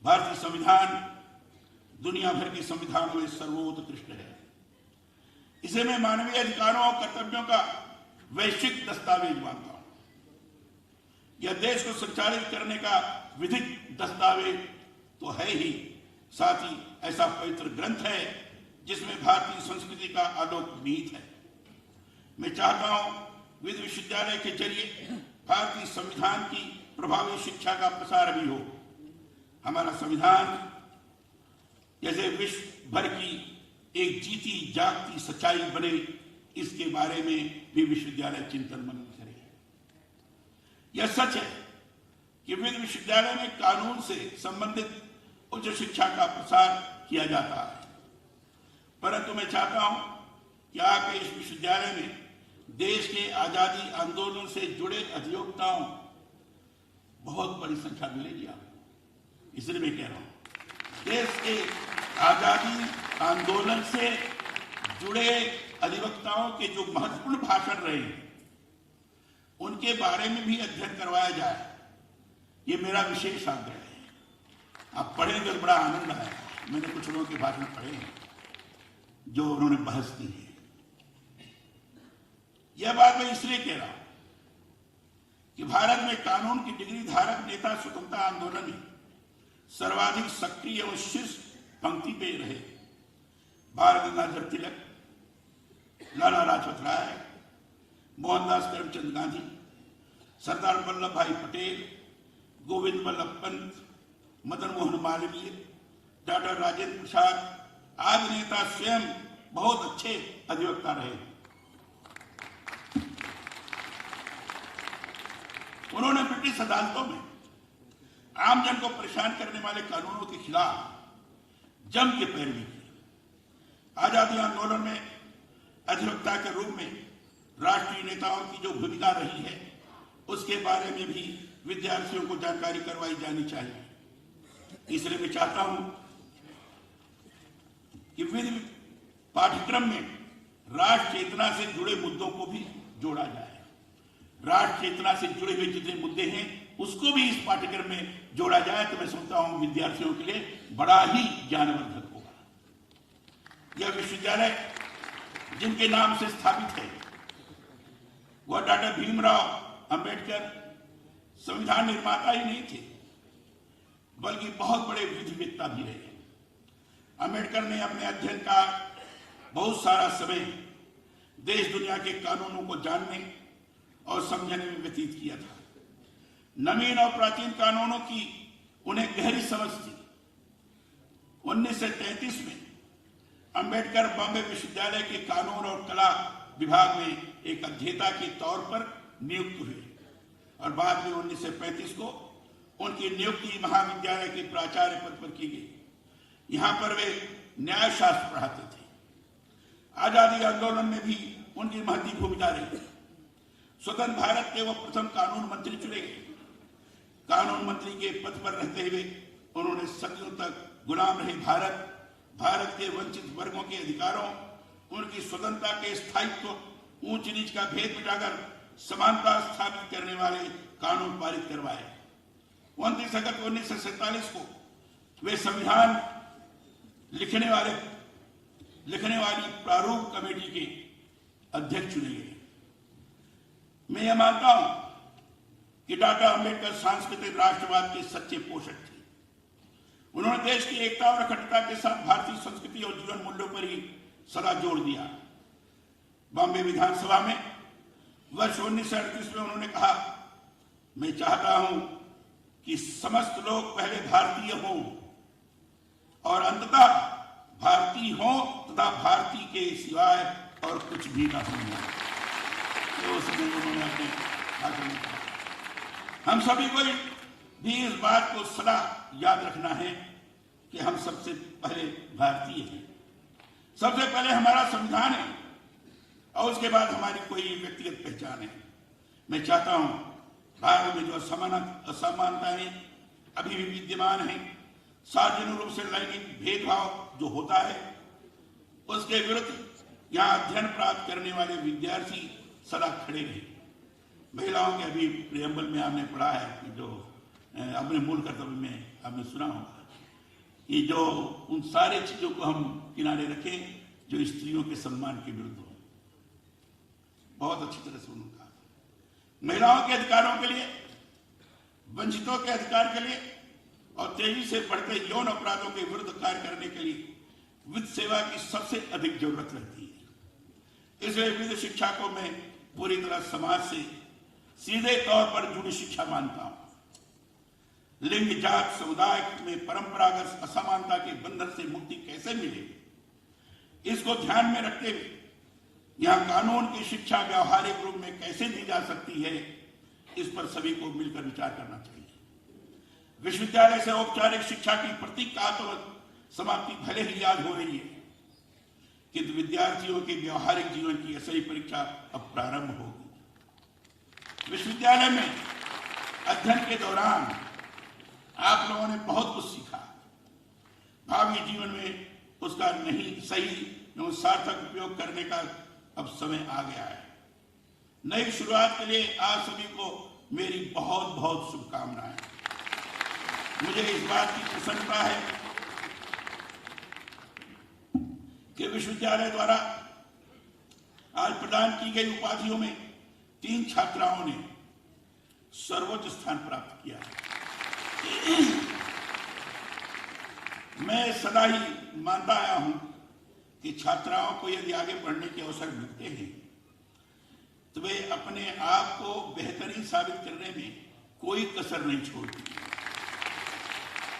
भारतीय संविधान दुनिया भर के संविधानों में सर्वोत्कृष्ट है। इसे मैं मानवीय अधिकारों और कर्तव्यों का वैश्विक दस्तावेज मानता हूं। यह देश को संचालित करने का विधिक दस्तावेज तो है ही, साथ ही ऐसा पवित्र ग्रंथ है जिसमें भारतीय संस्कृति का आलोक निहित है। मैं चाहता हूं विधि विश्वविद्यालय के जरिए भारतीय संविधान की प्रभावी शिक्षा का प्रसार भी हो। हमारा संविधान जैसे विश्व भर की एक जीती जागती सच्चाई बने, इसके बारे में भी विश्वविद्यालय चिंतन मनन करे। यह सच है कि विधि विश्वविद्यालय में कानून से संबंधित उच्च शिक्षा का प्रसार किया जाता है, परंतु मैं चाहता हूं कि आपके इस विश्वविद्यालय में देश के आजादी आंदोलन से जुड़े अधिवक्ताओं बहुत बड़ी संख्या मिलेगी आपको। इसलिए मैं कह रहा हूं देश के आजादी आंदोलन से जुड़े अधिवक्ताओं के जो महत्वपूर्ण भाषण रहे हैं उनके बारे में भी अध्ययन करवाया जाए, ये मेरा विशेष आग्रह है। आप पढ़ेंगे तो बड़ा आनंद आएगा। मैंने कुछ लोगों के भाषण पढ़े हैं जो उन्होंने बहस की है। यह बात मैं इसलिए कह रहा हूं कि भारत में कानून की डिग्री धारक नेता स्वतंत्रता आंदोलन में सर्वाधिक सक्रिय और शीर्ष पंक्ति पे रहे। बाल गंगाधर तिलक, लाला लाजपत राय, मोहनदास करमचंद गांधी, सरदार वल्लभ भाई पटेल, गोविंद वल्लभ पंत, मदन मोहन मालवीय, डॉक्टर राजेंद्र प्रसाद आदि नेता स्वयं बहुत अच्छे अधिवक्ता रहे। उन्होंने ब्रिटिश अदालतों में आमजन को परेशान करने वाले कानूनों के खिलाफ जम के पैरवी की। आजादी आंदोलन में अधिवक्ता के रूप में राष्ट्रीय नेताओं की जो भूमिका रही है उसके बारे में भी विद्यार्थियों को जानकारी करवाई जानी चाहिए। इसलिए मैं चाहता हूं कि विधि पाठ्यक्रम में राष्ट्र चेतना से जुड़े मुद्दों को भी जोड़ा जाए। राष्ट्र चेतना से जुड़े हुए जितने मुद्दे हैं उसको भी इस पाठ्यक्रम में जोड़ा जाए तो मैं समझता हूं विद्यार्थियों के लिए बड़ा ही ज्ञानवर्धक होगा। यह विश्वविद्यालय जिनके नाम से स्थापित है वह डॉक्टर भीमराव अंबेडकर संविधान निर्माता ही नहीं थे, बल्कि बहुत बड़े विधिवेत्ता भी रहे। अंबेडकर ने अपने अध्ययन का बहुत सारा समय देश दुनिया के कानूनों को जानने और समझने में व्यतीत किया था। नवीन और प्राचीन कानूनों की उन्हें गहरी समझ थी। 1933 में अंबेडकर बॉम्बे विश्वविद्यालय के कानून और कला विभाग में एक अध्येता के तौर पर नियुक्त हुए और बाद में 1935 को उनकी नियुक्ति महाविद्यालय के प्राचार्य पद पर की गई। यहां पर वे न्याय शास्त्र पढ़ाते थे। आजादी आंदोलन में भी उनकी महती भूमिका रही। स्वतंत्र भारत के वो प्रथम कानून मंत्री चुने गए। कानून मंत्री के पद पर रहते हुए उन्होंने सदियों तक गुलाम रहे भारत के वंचित वर्गों के अधिकारों, उनकी स्वतंत्रता के स्थायित्व, ऊंच नीच का भेद मिटाकर समानता स्थापित करने वाले कानून पारित करवाए। 29 अगस्त 1947 को वे संविधान लिखने वाली प्रारूप कमेटी के अध्यक्ष चुने गए। मैं यह मानता हूं कि डॉक्टर अंबेडकर सांस्कृतिक राष्ट्रवाद के सच्चे पोषक थे। उन्होंने देश की एकता और अखंडता के साथ भारतीय संस्कृति और जीवन मूल्यों पर ही सदा जोर दिया। बॉम्बे विधानसभा में वर्ष 1938 में उन्होंने कहा, मैं चाहता हूं कि समस्त लोग पहले भारतीय हों और अंततः भारतीय हों तथा भारतीय के सिवाय और कुछ भी न हो। तो उस समय उन्होंने अपने भाषण में कहा। हम सभी को भी इस बात को सदा याद रखना है कि हम सबसे पहले भारतीय हैं। सबसे पहले हमारा संविधान है और उसके बाद हमारी कोई व्यक्तिगत पहचान है। मैं चाहता हूं भारत में जो असमानताएं अभी भी विद्यमान हैं, सार्वजनिक रूप से लैंगिक भेदभाव जो होता है, उसके विरुद्ध यहाँ अध्ययन प्राप्त करने वाले विद्यार्थी सदा खड़े रहे। महिलाओं के अभी प्रियम्बल में आपने पढ़ा है कि जो अपने मूल कर्तव्य में आपने सुना होगा, ये जो उन सारे चीजों को हम किनारे रखें जो स्त्रियों के सम्मान के विरुद्ध हो। बहुत अच्छी तरह से उन्होंने कहा, महिलाओं के अधिकारों के लिए, वंचितों के अधिकार के लिए और तेजी से बढ़ते यौन अपराधों के विरुद्ध कार्य करने के लिए वित्त सेवा की सबसे अधिक जरूरत रहती है। इसलिए वित्त शिक्षा को मैं पूरी तरह समाज से सीधे तौर पर जुड़ी शिक्षा मानता हूं। लिंग, जात, समुदाय में परंपरागत असमानता के बंधन से मुक्ति कैसे मिले, इसको ध्यान में रखते हुए यहां कानून की शिक्षा व्यवहारिक रूप में कैसे दी जा सकती है, इस पर सभी को मिलकर विचार करना चाहिए। विश्वविद्यालय से औपचारिक शिक्षा की प्रतीकात्मक समाप्ति भले ही याद हो रही है, किंतु विद्यार्थियों के व्यवहारिक जीवन की असली परीक्षा अब प्रारंभ होगी। विश्वविद्यालय में अध्ययन के दौरान आप लोगों ने बहुत कुछ सीखा। भावी जीवन में उसका नहीं सही एवं सार्थक उपयोग करने का अब समय आ गया है। नई शुरुआत के लिए आप सभी को मेरी बहुत बहुत शुभकामनाएं। मुझे इस बात की प्रसन्नता है कि विश्वविद्यालय द्वारा आज प्रदान की गई उपाधियों में 3 छात्राओं ने सर्वोच्च स्थान प्राप्त किया है। मैं सदा ही मानता आया हूं कि छात्राओं को यदि आगे बढ़ने के अवसर मिलते हैं तो वे अपने आप को बेहतरीन साबित करने में कोई कसर नहीं छोड़ती।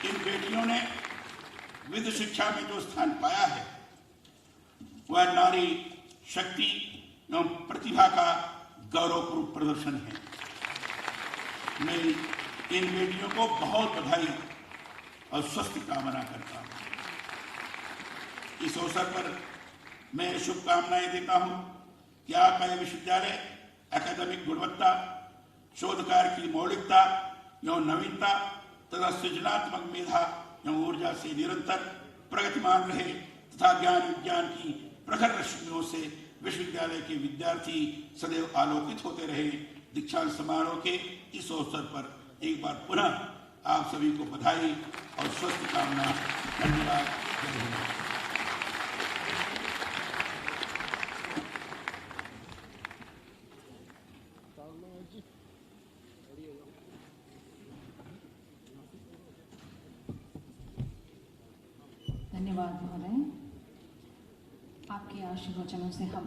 इन बेटियों ने वित्त शिक्षा में जो स्थान पाया है वह नारी शक्ति एवं प्रतिभा का गौरवपूर्ण प्रदर्शन है। मैं इन बेटियों को बहुत बधाई और स्वस्थ कामना करता हूं। इस अवसर पर मैं शुभकामनाएं देता हूं कि आपका यह विश्वविद्यालय एकेडमिक गुणवत्ता, शोध कार्य की मौलिकता एवं नवीनता तथा सृजनात्मक मेधा एवं ऊर्जा से निरंतर प्रगतिमान रहे तथा ज्ञान विज्ञान की प्रखर रश्मियों से विश्वविद्यालय के विद्यार्थी सदैव आलोकित होते रहे। दीक्षांत समारोह के इस अवसर पर एक बार पुनः आप सभी को बधाई और स्वस्थ कामना। धन्यवाद। धन्यवाद महोदय, आपके आशीर्वचनों से हम